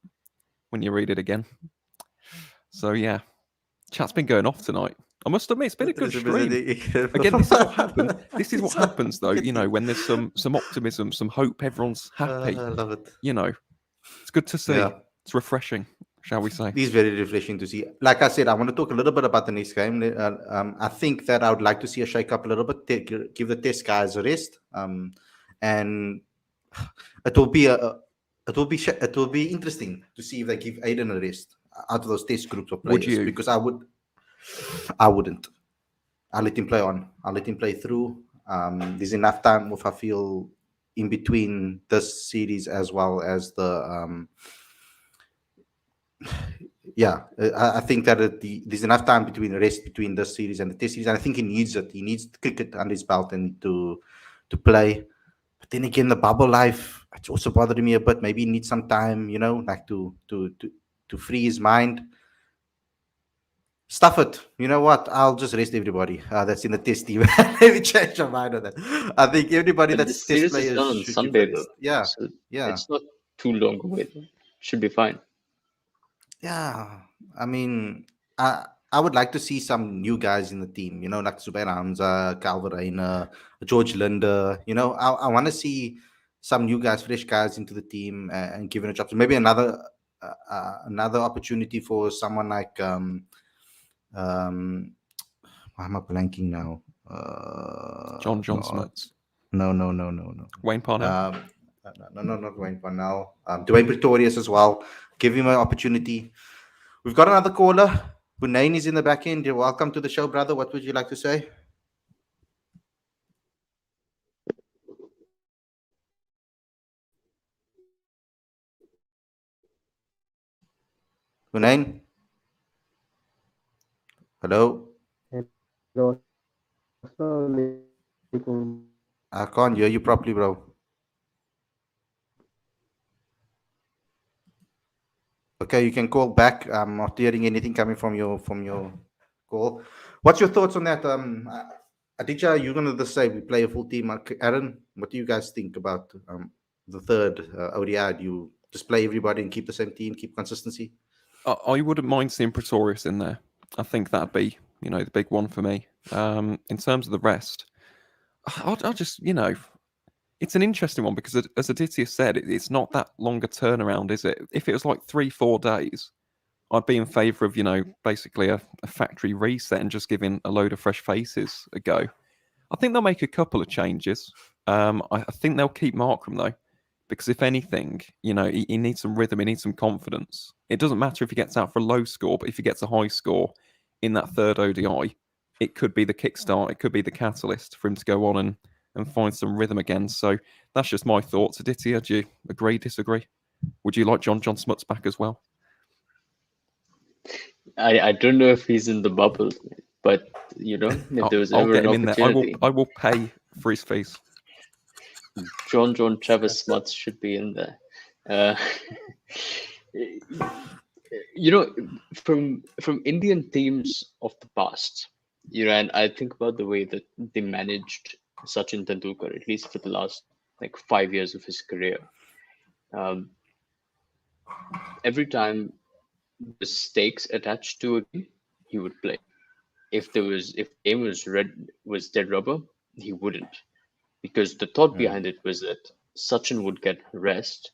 When you read it again. So yeah, chat's been going off tonight. I must admit, it's been a good stream. Again, this is what happens. This is what happens, though. You know, when there's some optimism, some hope, everyone's happy. I love it. You know, it's good to see. Yeah. It's refreshing, shall we say? It is very refreshing to see. Like I said, I want to talk a little bit about the next game. I think that I would like to see a shake up a little bit, give the test guys a rest, and it will be interesting to see if they give Aiden a rest out of those test groups of players. Would you? Because I wouldn't. I'll let him play on. I'll let him play through. There's enough time, if I feel, in between this series as well as the. I think that there's enough time between the rest between this series and the test series, and I think he needs it. He needs cricket under his belt and to play. But then again, the bubble life, it's also bothering me a bit. Maybe he needs some time, like to free his mind. Stuff it. You know what? I'll just rest everybody that's in the test team. Let me change my mind on that. I think everybody But that's this test series is players done on should Sunday, give it. though. Yeah, So yeah. it's not too long away. Should be fine. Yeah, I mean, I would like to see some new guys in the team, like Zubair Hamza, Calvin Reina, George Linder. I want to see some new guys, fresh guys into the team and given a job. So maybe another opportunity for someone like why am I blanking now? John God. Smuts. No. Wayne Parnell. No, not Wayne Parnell. Dwayne Pretorius as well. Give him an opportunity. We've got another caller. Hunain is in the back end. You're welcome to the show, brother. What would you like to say? Hunain? Hello? Hello, Assalamualaikum. I can't hear you properly, bro. Okay, you can call back. I'm not hearing anything coming from your call. What's your thoughts on that? Aditya, you're gonna just say we play a full team. Aaron, what do you guys think about the third ODI? Do you just play everybody and keep the same team, keep consistency? I wouldn't mind seeing Pretorius in there. I think that'd be, the big one for me. In terms of the rest, I'll just, it's an interesting one because, as Aditya said, it's not that long a turnaround, is it? If it was like 3-4 days, I'd be in favour of, basically a factory reset and just giving a load of fresh faces a go. I think they'll make a couple of changes. I think they'll keep Markram, though, because if anything, he needs some rhythm, he needs some confidence. It doesn't matter if he gets out for a low score, but if he gets a high score in that third ODI, it could be the kickstart, it could be the catalyst for him to go on and find some rhythm again. So that's just my thoughts. Aditya, do you agree, disagree? Would you like John Smuts back as well? I don't know if he's in the bubble, but if there was ever I'll get an him in there. opportunity, I will pay for his fees. John Travis Smuts should be in there. From Indian teams of the past, and I think about the way that they managed Sachin Tendulkar, at least for the last 5 years of his career. Every time the stakes attached to a game, he would play. If the game was dead rubber, he wouldn't, because the thought behind it was that Sachin would get rest.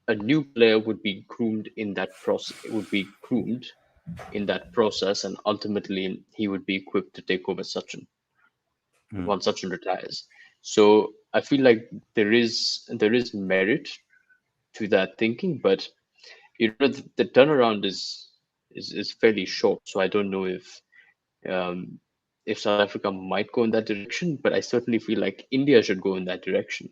A new player would be groomed in that process. And ultimately he would be equipped to take over Sachin once Sachin retires. So I feel like there is merit to that thinking, but the turnaround is fairly short. So I don't know if if South Africa might go in that direction, but I certainly feel like India should go in that direction.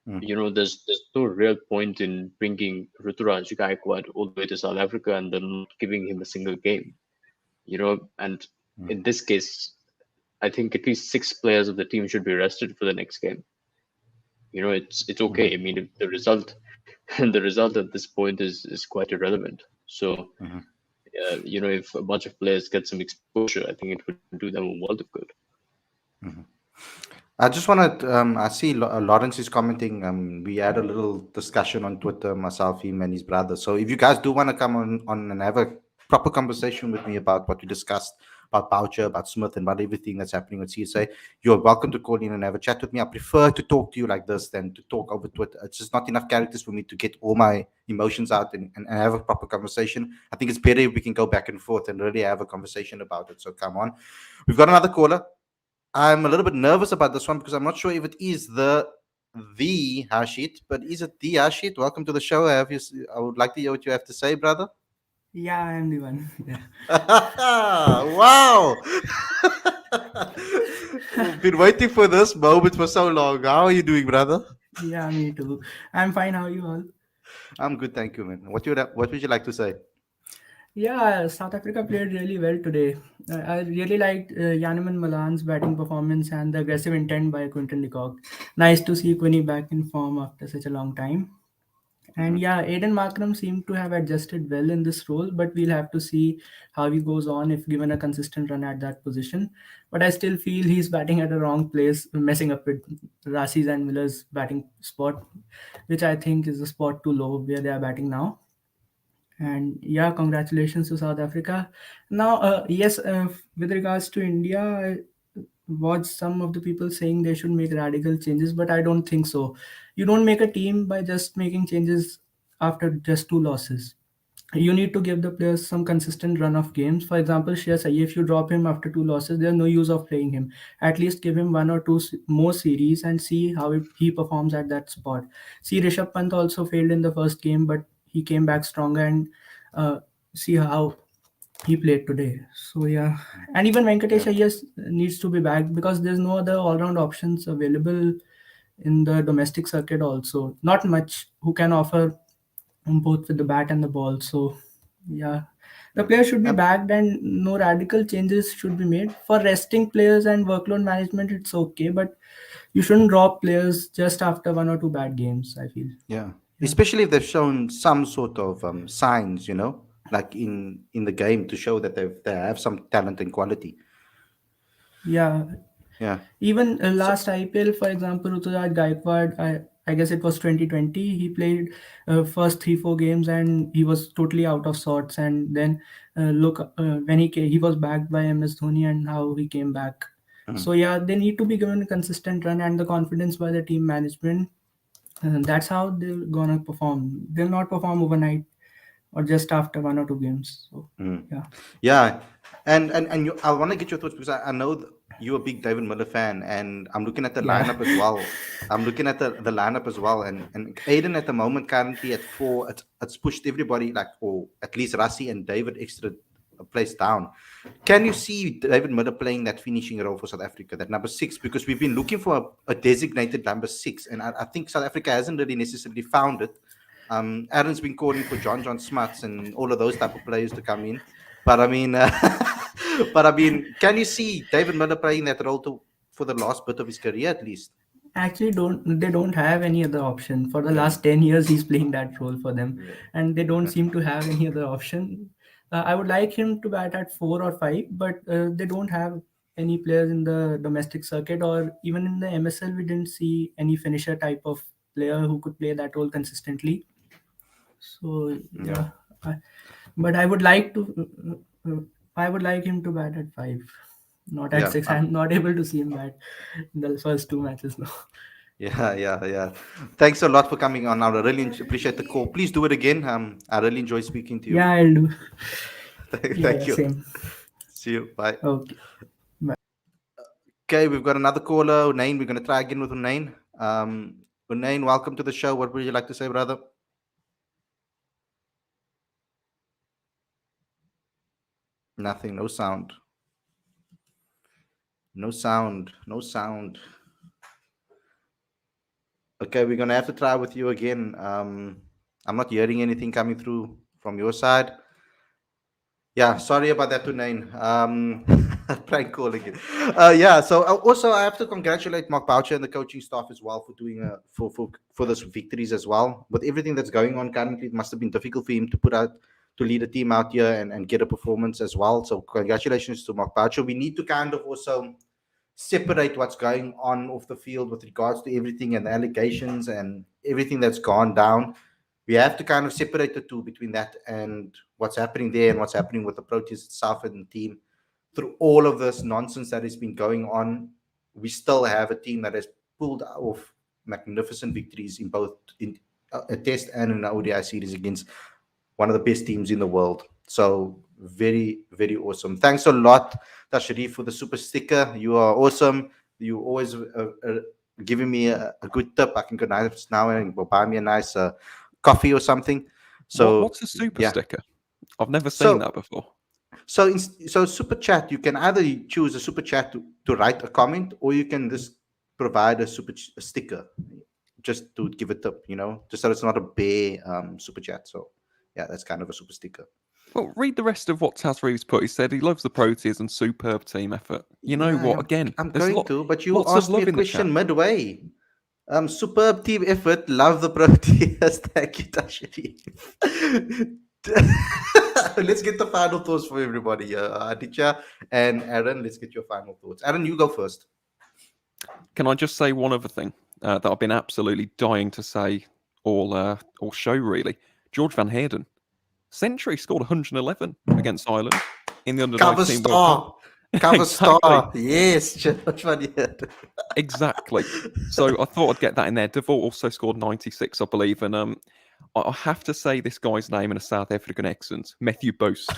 Mm, There's no real point in bringing Ruturaj Gaikwad all the way to South Africa and then not giving him a single game. And mm, in this case, I think at least six players of the team should be rested for the next game. It's mhm, okay. I mean, if the result and the result at this point is quite irrelevant. So, mhm. if a bunch of players get some exposure, I think it would do them a world of good. I just want to. I see Lawrence is commenting. We had a little discussion on Twitter, myself, him, and his brother. So if you guys do want to come on and have a proper conversation with me about what we discussed about Boucher, about Smith, and about everything that's happening with CSA, you're welcome to call in and have a chat with me. I prefer to talk to you like this than to talk over Twitter. It's just not enough characters for me to get all my emotions out and have a proper conversation. I think it's better if we can go back and forth and really have a conversation about it. So come on. We've got another caller. I'm a little bit nervous about this one because I'm not sure if it is the Hashit, but is it the Hashit? Welcome to the show. I would like to hear what you have to say, brother. Yeah, I am the one. Yeah. Wow. We've been waiting for this moment for so long. How are you doing, brother? Yeah, me too. I'm fine. How are you all? I'm good, thank you, man. What would you like to say? Yeah, South Africa played really well today. I really liked Janneman Malan's batting performance and the aggressive intent by Quinton de Kock. Nice to see Quinny back in form after such a long time. And Mhm. yeah, Aiden Markram seemed to have adjusted well in this role, but we'll have to see how he goes on if given a consistent run at that position. But I still feel he's batting at a wrong place, messing up with Rasi's and Miller's batting spot, which I think is a spot too low where they are batting now. And yeah, congratulations to South Africa. Now, yes, with regards to India, I watched some of the people saying they should make radical changes, but I don't think so. You don't make a team by just making changes after just two losses. You need to give the players some consistent run of games. For example, Shreyas Iyer, if you drop him after two losses, there's no use of playing him. At least give him one or two more series and see how he performs at that spot. See, Rishabh Pant also failed in the first game, but he came back stronger and uh, see how he played today. So yeah, and even Venkatesh Yeah. Iyer needs to be back because there's no other all-round options available in the domestic circuit. Also, not much who can offer both with the bat and the ball. So yeah, the Yeah. player should be Ab- backed and no radical changes should be made. For resting players and workload management, it's okay, but you shouldn't drop players just after one or two bad games, I feel. Yeah. Yeah. Especially if they've shown some sort of signs, like in the game to show that they have some talent and quality. Yeah. Yeah. Even So. last IPL, for example, Ruturaj Gaikwad, I guess it was 2020. He played first three, four games and he was totally out of sorts. And then look, when he was backed by MS Dhoni and how he came back. Mhm. So yeah, they need to be given a consistent run and the confidence by the team management. That's how they're gonna perform. They'll not perform overnight or just after one or two games. So Mm. yeah. Yeah, and I want to get your thoughts because I know you're a big David Miller fan, and I'm looking at the Yeah. lineup as well. I'm looking at the lineup as well, and Aiden at the moment currently at four. It's pushed everybody like, or at least Rassi and David extra place down. Can you see David Miller playing that finishing role for South Africa, that number six? Because we've been looking for a designated number six, and I think South Africa hasn't really necessarily found it. Aaron's been calling for John Smuts and all of those type of players to come in, but I mean, can you see David Miller playing that role for the last bit of his career at least? Actually, don't have any other option. For the Yeah, last 10 years, he's playing that role for them, yeah, and they don't seem to have any other option. I would like him to bat at four or five, but they don't have any players in the domestic circuit or even in the MSL. We didn't see any finisher type of player who could play that role consistently. So yeah, yeah, I, but I would like to. I would like him to bat at five, not at yeah. six. I'm not able to see him bat in the first two matches now. Yeah, yeah, yeah. Thanks a lot for coming on. I really appreciate the call. Please do it again. I really enjoy speaking to you. Yeah, I'll do. Yeah, Thank yeah, you. same. See you. Bye. Okay. Bye. Okay, we've got another caller, Unain. We're going to try again with Unain. Unain, welcome to the show. What would you like to say, brother? Nothing, no sound. No sound. No sound. Okay, we're gonna have to try with you again. I'm not hearing anything coming through from your side. Yeah, sorry about that, Tunain. Prank call again. Yeah, so also I have to congratulate Mark Boucher and the coaching staff as well for doing for those victories as well. With everything that's going on currently, it must have been difficult for him to lead a team out here and get a performance as well. So congratulations to Mark Boucher. We need to kind of also separate what's going on off the field with regards to everything and the allegations and everything that's gone down. We have to kind of separate the two between that and what's happening there and what's happening with the Proteas itself and the team. Through all of this nonsense that has been going on, we still have a team that has pulled off magnificent victories in both in a test and in an ODI series against one of the best teams in the world. So very, very awesome. Thanks a lot, Tashrif, for the super sticker. You are awesome. You always giving me a good tip. I can go now and buy me a nice coffee or something. So What's a super yeah. sticker? I've never So- seen that before. So super chat, you can either choose a super chat to write a comment, or you can just provide a a sticker, just to give a tip, just so it's not a bare super chat. So yeah, that's kind of a super sticker. Well, read the rest of what Taz Reeves put. He said he loves the Proteas and superb team effort. You know Yeah, what? Again, I'm there's going to, but you lots of asked me love a in the question chat. midway. Superb team effort. Love the Proteas. Thank you, Tashrif. Let's get the final thoughts for everybody. Aditya and Aaron, let's get your final thoughts. Aaron, you go first. Can I just say one other thing that I've been absolutely dying to say all show really? George Van Heerden, century, scored 111 against Ireland in the Cover under-19 World Cup. star. Cover Exactly. star. Yes, George Van Heerden. Exactly. So I thought I'd get that in there. Devol also scored 96, I believe, and I have to say this guy's name in a South African accent, Matthew Boast.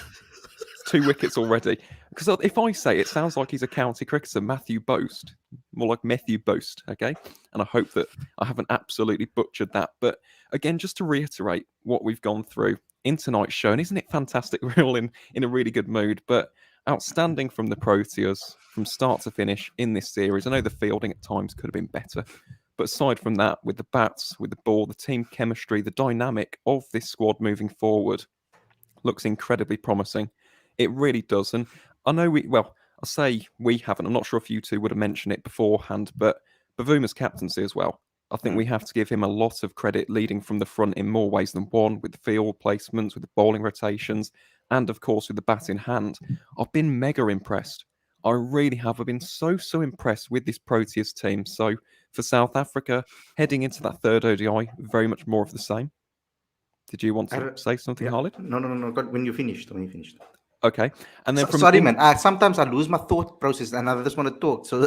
2 wickets already. Because if I say it, sounds like he's a county cricketer, Matthew Boast. More like Matthew Boast, okay? And I hope that I haven't absolutely butchered that. But again, just to reiterate what we've gone through in tonight's show, and isn't it fantastic? We're all in a really good mood, but outstanding from the Proteas from start to finish in this series. I know the fielding at times could have been better. But aside from that, with the bats, with the ball, the team chemistry, the dynamic of this squad moving forward looks incredibly promising. It really does. And I know I say we haven't. I'm not sure if you two would have mentioned it beforehand, but Bavuma's captaincy as well. I think we have to give him a lot of credit leading from the front in more ways than one, with the field placements, with the bowling rotations, and of course with the bat in hand. I've been mega impressed. I really have. I've been so impressed with this Proteas team. So for South Africa, heading into that third ODI, very much more of the same. Did you want to say something, Khalid? No. When you finished. Okay. And then Sorry, man. Sometimes I lose my thought process and I just want to talk. So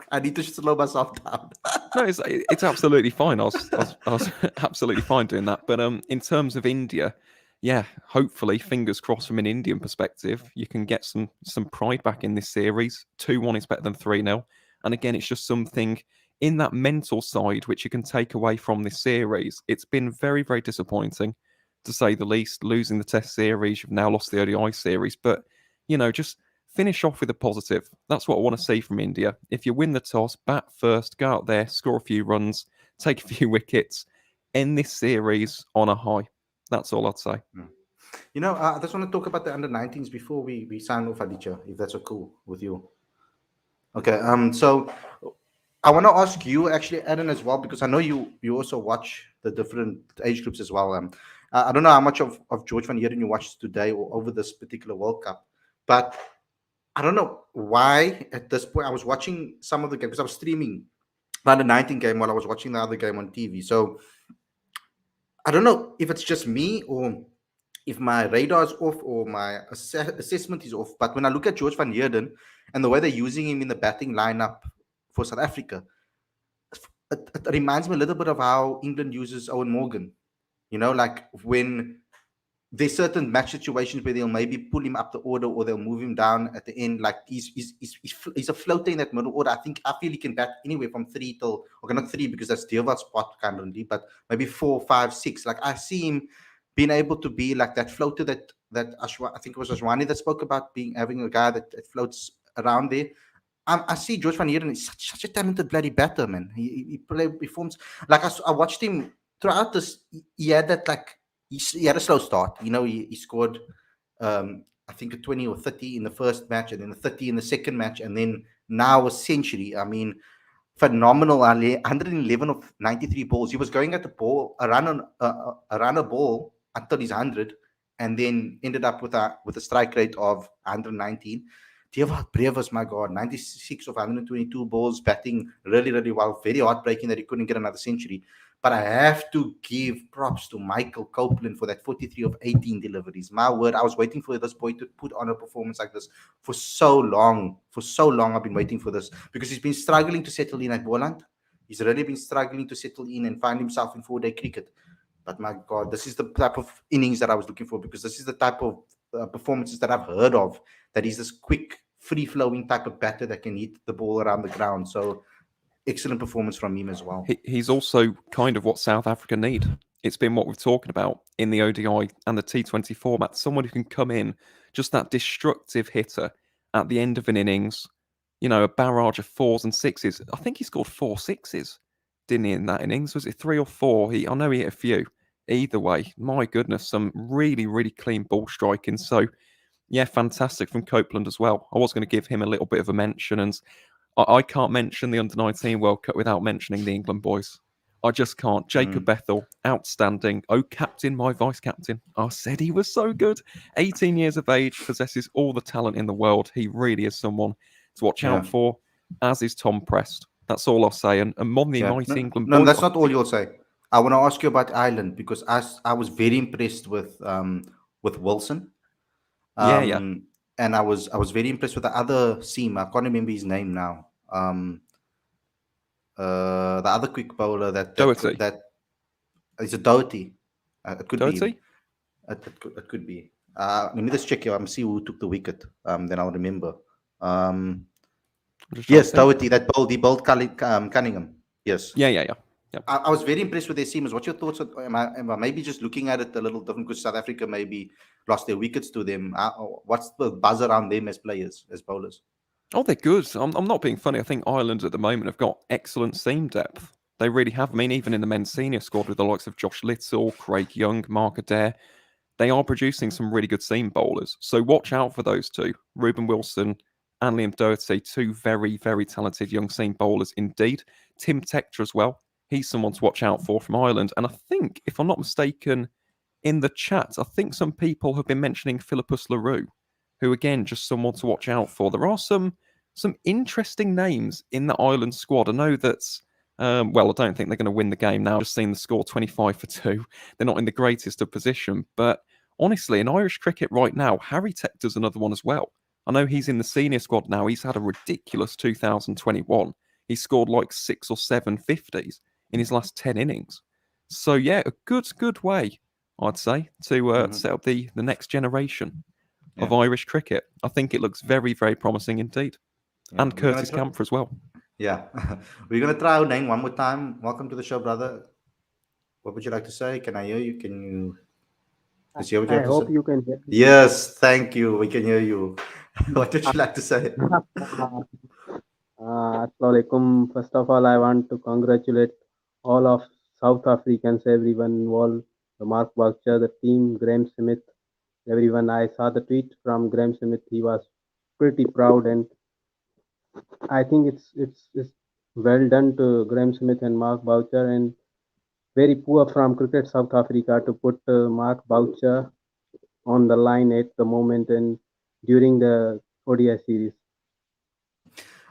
I need to slow myself down. No, it's absolutely fine. I was absolutely fine doing that. But in terms of India, yeah, hopefully, fingers crossed from an Indian perspective, you can get some pride back in this series. 2-1 is better than 3-0. And again, it's just something in that mental side which you can take away from this series. It's been very, very disappointing, to say the least, losing the Test series. You've now lost the ODI series. But, just finish off with a positive. That's what I want to see from India. If you win the toss, bat first, go out there, score a few runs, take a few wickets, end this series on a high. That's all I'd say. I just want to talk about the under-19s before we sign off, Aditya, if that's cool with you. Okay. So I want to ask you, actually, Aaron, as well, because I know you also watch the different age groups as well. I don't know how much of George Van Heerden you watched today or over this particular World Cup, but I don't know why at this point I was watching some of the games because I was streaming the under-19 game while I was watching the other game on TV. So I don't know if it's just me or if my radar is off or my assessment is off. But when I look at George Van Heerden and the way they're using him in the batting lineup for South Africa, it reminds me a little bit of how England uses Owen Morgan. Like when there's certain match situations where they'll maybe pull him up the order or they'll move him down at the end. Like he's a floater in that middle order. I feel he can bat anywhere from 3 till, okay, not 3 because that's Deva's spot currently, but maybe 4, 5, 6. Like I see him being able to be like that floater that I think it was Ashwani that spoke about having a guy that floats around there. I see George van Heeren is such a talented bloody batter, man. He performs like I watched him throughout this. He had that like he had a slow start. You know, he scored I think a 20 or 30 in the first match, and then a 30 in the second match, and then now a century. I mean, phenomenal. 111 of 93 balls. He was going at the ball, a runner ball until he's 100, and then ended up with a strike rate of 119. Dewald Brevers, my God, 96 of 122 balls, batting really, really well. Very heartbreaking that he couldn't get another century. But I have to give props to Michael Copeland for that 43 of 18 deliveries. My word, I was waiting for this boy to put on a performance like this for so long. For so long, I've been waiting for this because he's been struggling to settle in at Boland. He's really been struggling to settle in and find himself in 4-day cricket. But my God, this is the type of innings that I was looking for, because this is the type of performances that I've heard of, that he's this quick, free-flowing type of batter that can hit the ball around the ground. So excellent performance from him as well. He's also kind of what South Africa need. It's been what we're talking about in the ODI and the T20 format. Someone who can come in, just that destructive hitter at the end of an innings, you know, a barrage of 4s and 6s. I think he scored 4 6s, didn't he, in that innings? Was it 3 or 4? I know he hit a few. Either way, my goodness, some really, really clean ball striking. So, yeah, fantastic from Copeland as well. I was going to give him a little bit of a mention, and I can't mention the Under-19 World Cup without mentioning the England boys. I just can't. Jacob Bethel, outstanding. Oh, captain, my vice-captain. I said he was so good. 18 years of age, possesses all the talent in the world. He really is someone to watch out for, as is Tom Prest. That's all I'll say. And Monday night England boys. No, that's not all you'll say. I want to ask you about Ireland, because I was very impressed with Wilson. And I was very impressed with the other seam. I can't remember his name now. The other quick bowler that is a Doherty. It could Doherty? be. It could be. Let me just check here. I'm see who took the wicket. Then I'll remember. Yes, Doherty. He bowled Cunningham. Yes. Yeah. I was very impressed with their seamers. What's your thoughts? Am I maybe just looking at it a little different because South Africa maybe lost their wickets to them? What's the buzz around them as players, as bowlers? Oh, they're good. I'm not being funny. I think Ireland at the moment have got excellent seam depth. They really have. I mean, even in the men's senior squad with the likes of Josh Little, Craig Young, Mark Adair, they are producing some really good seam bowlers. So watch out for those two, Ruben Wilson and Liam Doherty, two very, very talented young seam bowlers indeed. Tim Tector as well. He's someone to watch out for from Ireland. And I think, if I'm not mistaken, in the chat, I think some people have been mentioning Philippus LaRue, who, again, just someone to watch out for. There are some interesting names in the Ireland squad. I know that's, I don't think they're going to win the game now. I've just seen the score 25-2. They're not in the greatest of position. But honestly, in Irish cricket right now, Harry Tector's another one as well. I know he's in the senior squad now. He's had a ridiculous 2021. He scored like 6 or 7 50s in his last 10 innings. So, yeah, a good way, I'd say, to set up the next generation of Irish cricket. I think it looks very, very promising indeed. Yeah, and Curtis Camphor as well. Yeah. We're going to try our name one more time. Welcome to the show, brother. What would you like to say? Can I hear you? Can you... I hope you can hear me. Yes, thank you. We can hear you. What would you like to say? Assalamualaikum. First of all, I want to congratulate all of South Africans, everyone involved, the Mark Boucher, the team, Graham Smith, everyone. I saw the tweet from Graham Smith. He was pretty proud, and I think it's well done to Graham Smith and Mark Boucher, and very poor from Cricket South Africa to put Mark Boucher on the line at the moment and during the ODI series.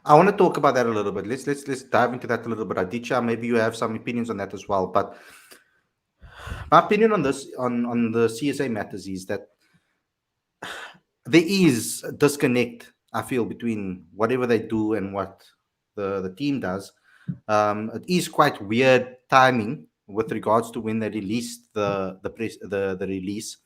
I want to talk about that a little bit. Let's dive into that a little bit. Aditya, maybe you have some opinions on that as well. But my opinion on this, on the CSA matters, is that there is a disconnect, I feel, between whatever they do and what the team does. It is quite weird timing with regards to when they released the release.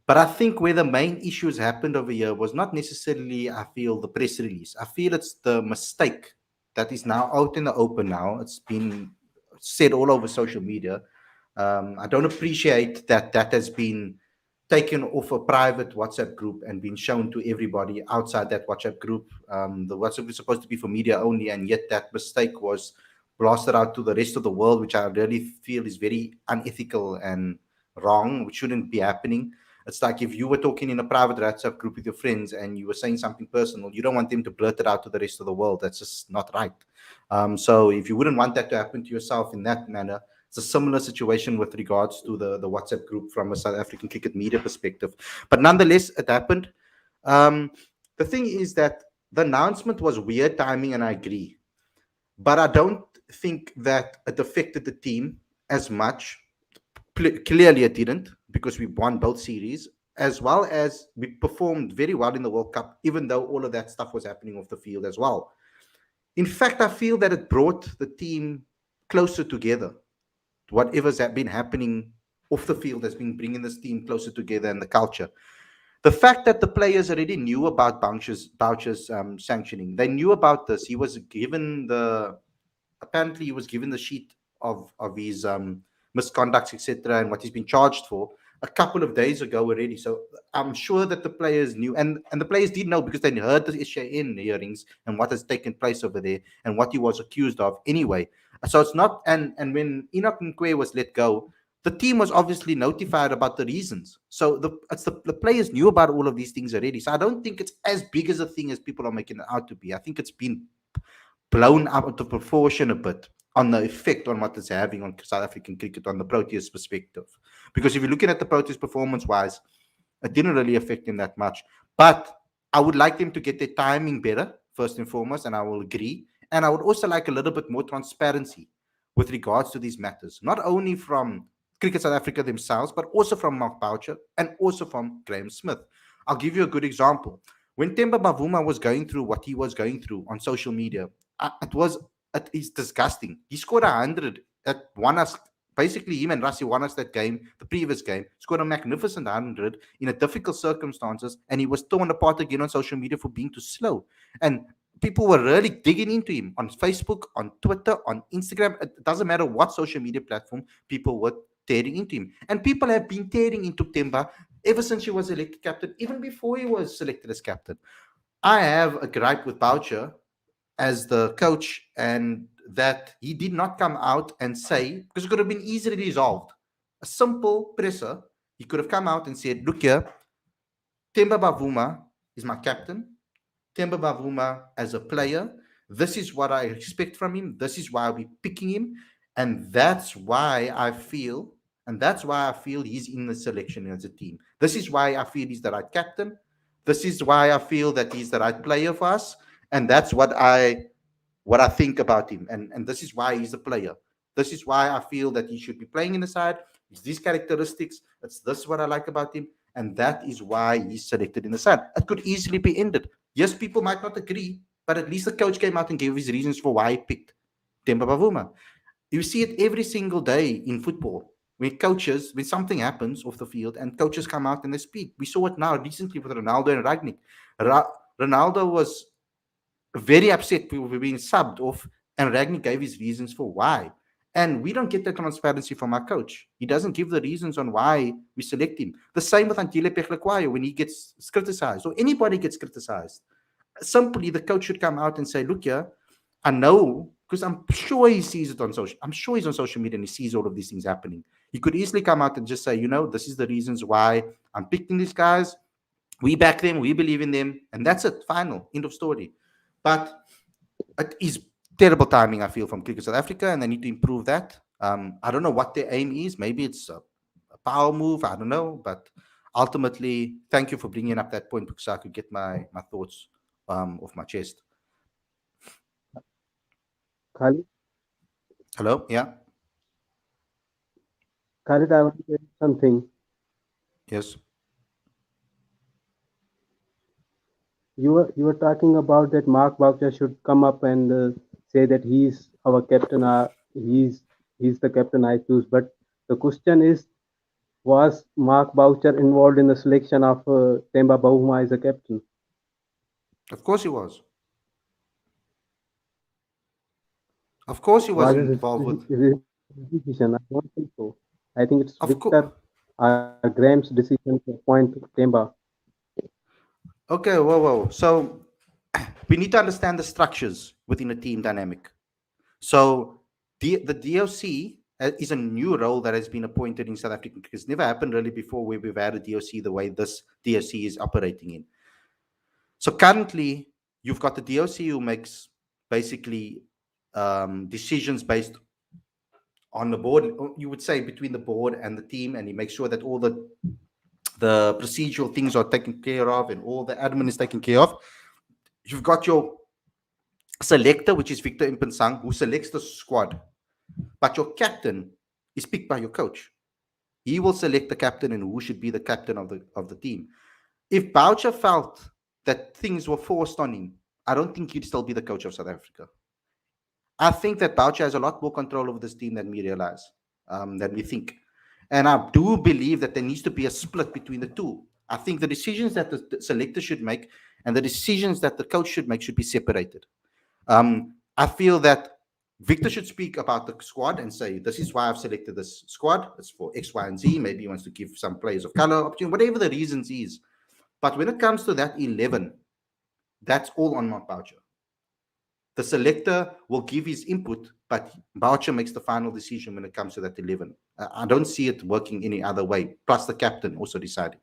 But I think where the main issues happened over here was not necessarily, I feel, the press release. I feel it's the mistake that is now out in the open now. It's been said all over social media. I don't appreciate that has been taken off a private WhatsApp group and been shown to everybody outside that WhatsApp group. The WhatsApp is supposed to be for media only, and yet that mistake was blasted out to the rest of the world, which I really feel is very unethical and wrong, which shouldn't be happening. It's like if you were talking in a private WhatsApp group with your friends and you were saying something personal, you don't want them to blurt it out to the rest of the world. That's just not right. So if you wouldn't want that to happen to yourself in that manner, it's a similar situation with regards to the WhatsApp group from a South African cricket media perspective. But nonetheless, it happened. Um, the thing is that the announcement was weird timing, and I agree. But I don't think that it affected the team as much. Clearly, it didn't because we won both series, as well as we performed very well in the World Cup, even though all of that stuff was happening off the field as well. In fact, I feel that it brought the team closer together. Whatever's been happening off the field has been bringing this team closer together and the culture. The fact that the players already knew about Boucher's sanctioning, they knew about this. He was given the apparently he was given the sheet of his misconducts, etc., and what he's been charged for a couple of days ago already. So I'm sure that the players knew, and the players did know because they heard the SJN hearings and what has taken place over there and what he was accused of anyway. So it's not, and when Enoch Nkwe was let go, the team was obviously notified about the reasons. So the players knew about all of these things already. So I don't think it's as big as a thing as people are making it out to be. I think it's been blown out of proportion a bit on the effect on what it's having on South African cricket on the Proteas perspective. Because if you're looking at the Proteas performance wise, it didn't really affect him that much. But I would like them to get their timing better, first and foremost, and I will agree. And I would also like a little bit more transparency with regards to these matters, not only from Cricket South Africa themselves, but also from Mark Boucher and also from Graham Smith. I'll give you a good example. When Temba Bavuma was going through what he was going through on social media, it is disgusting. He scored 100 at won us. Basically, him and Rassi won us that game, the previous game, scored a magnificent 100 in a difficult circumstances, and he was torn apart again on social media for being too slow. And people were really digging into him on Facebook, on Twitter, on Instagram. It doesn't matter what social media platform, people were tearing into him. And people have been tearing into Temba ever since he was elected captain, even before he was selected as captain. I have a gripe with Boucher as the coach, and that he did not come out and say, because it could have been easily resolved. A simple presser, he could have come out and said, look here, Temba Bavuma is my captain. Temba Bavuma as a player, this is what I expect from him. This is why I'll be picking him. And that's why I feel, he's in the selection as a team. This is why I feel he's the right captain. This is why I feel that he's the right player for us. And that's what I think about him. And this is why he's a player. This is why I feel that he should be playing in the side. It's these characteristics. It's this what I like about him. And that is why he's selected in the side. It could easily be ended. Yes, people might not agree, but at least the coach came out and gave his reasons for why he picked Temba Bavuma. You see it every single day in football. When something happens off the field and coaches come out and they speak. We saw it now recently with Ronaldo and Ragnick. Ronaldo was very upset we were being subbed off, and Ragnick gave his reasons for why. And we don't get that transparency from our coach. He doesn't give the reasons on why we select him. The same with Antile Pechlekwayo when he gets criticized, or anybody gets criticized. Simply, the coach should come out and say, look here, I know, because I'm sure he sees it on social. I'm sure he's on social media and he sees all of these things happening. He could easily come out and just say, this is the reasons why I'm picking these guys. We back them, we believe in them, and that's it. Final, end of story. But it is terrible timing, I feel, from Cricket South Africa, and they need to improve that. I don't know what their aim is. Maybe it's a power move. I don't know. But ultimately, thank you for bringing up that point because I could get my thoughts off my chest. Khalid, Hello? Yeah? Khalid, I want to say something. Yes. You were talking about that Mark Boucher should come up and say that he's our captain. He's the captain I choose. But the question is, was Mark Boucher involved in the selection of Temba Bavuma as a captain? Of course he was. Of course he was Was it involved with. his decision? I don't think so. I think it's Of Victor course. Graham's decision to appoint Temba. Okay, whoa. So we need to understand the structures within a team dynamic. So the DOC is a new role that has been appointed in South Africa. It's never happened really before where we've had a DOC the way this DOC is operating in. So currently, you've got the DOC who makes basically decisions based on the board. You would say between the board and the team, and he makes sure that all the procedural things are taken care of and all the admin is taken care of. You've got your selector, which is Victor Impensang, who selects the squad. But your captain is picked by your coach. He will select the captain and who should be the captain of the team. If Boucher felt that things were forced on him, I don't think he'd still be the coach of South Africa. I think that Boucher has a lot more control over this team than we realize, than we think. And I do believe that there needs to be a split between the two. I think the decisions that the selector should make and the decisions that the coach should make should be separated. I feel that Victor should speak about the squad and say, this is why I've selected this squad. It's for X, Y, and Z. Maybe he wants to give some players of color opportunity, whatever the reasons is. But when it comes to that 11, that's all on Mark Boucher. The selector will give his input, but Boucher makes the final decision when it comes to that 11. I don't see it working any other way, plus the captain also deciding.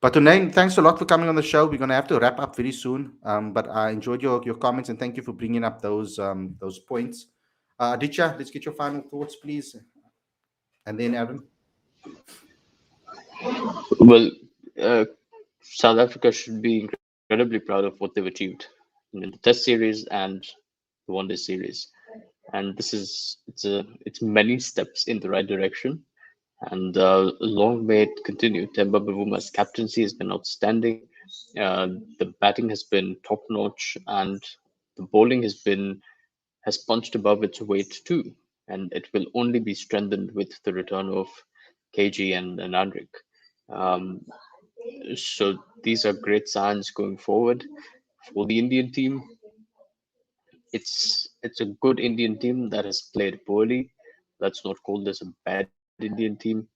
But Tunaim, thanks a lot for coming on the show. We're going to have to wrap up very soon. But I enjoyed your comments and thank you for bringing up those points. Aditya, let's get your final thoughts, please. And then Aaron. Well, South Africa should be incredibly proud of what they've achieved in the Test series and the One Day series. And it's many steps in the right direction. And long may it continue. Temba Bavuma's captaincy has been outstanding. The batting has been top notch, and the bowling has punched above its weight too. And it will only be strengthened with the return of KG and Andrik. Um, so these are great signs going forward for the Indian team. It's a good Indian team that has played poorly. Let's not call this a bad Indian team.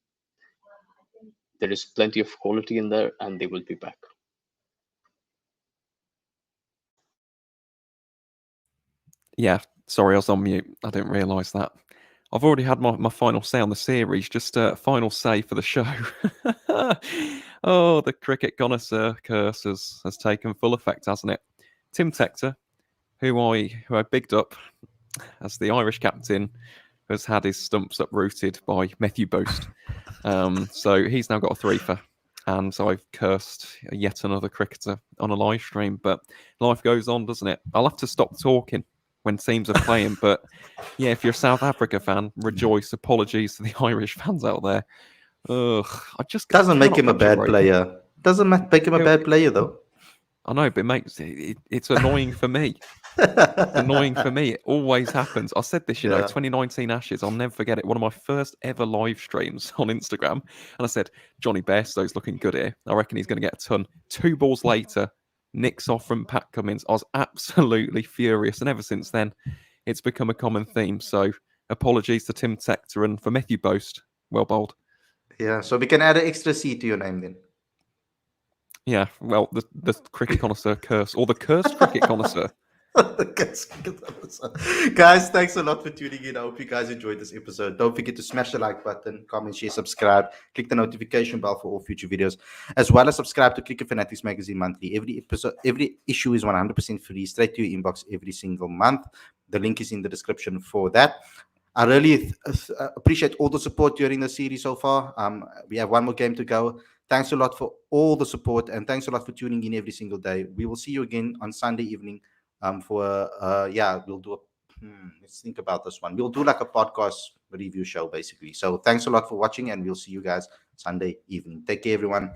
There is plenty of quality in there, and they will be back. Yeah, sorry, I was on mute. I didn't realise that. I've already had my final say on the series, just a final say for the show. Oh, the cricket connoisseur curse has taken full effect, hasn't it? Tim Tector, who I bigged up as the Irish captain, has had his stumps uprooted by Matthew Boast. So he's now got a threefer. And so I've cursed yet another cricketer on a live stream. But life goes on, doesn't it? I'll have to stop talking when teams are playing. But yeah, if you're a South Africa fan, rejoice. Apologies to the Irish fans out there. Ugh, I just doesn't make him a cannot bad right. player. Doesn't make him a bad player though. I know, but it makes it's annoying for me. It's annoying for me. It always happens. I said this, 2019 Ashes. I'll never forget it. One of my first ever live streams on Instagram, and I said Johnny Bairstow's looking good here. I reckon he's going to get a ton. 2 balls later, nicks off from Pat Cummins. I was absolutely furious, and ever since then, it's become a common theme. So apologies to Tim Tector and for Matthew Boast. Well bowled. Yeah, so we can add an extra C to your name then. Yeah, well, the cricket connoisseur curse, or the cursed cricket connoisseur. Guys, thanks a lot for tuning in. I hope you guys enjoyed this episode. Don't forget to smash the like button, comment, share, subscribe, click the notification bell for all future videos, as well as subscribe to Cricket Fanatics Magazine monthly. Every issue is 100% free, straight to your inbox every single month. The link is in the description for that. I really appreciate all the support during the series so far. We have one more game to go. Thanks a lot for all the support, and thanks a lot for tuning in every single day. We will see you again on Sunday evening. We'll do let's think about this one. We'll do like a podcast review show basically. So thanks a lot for watching, and we'll see you guys Sunday evening. Take care, everyone.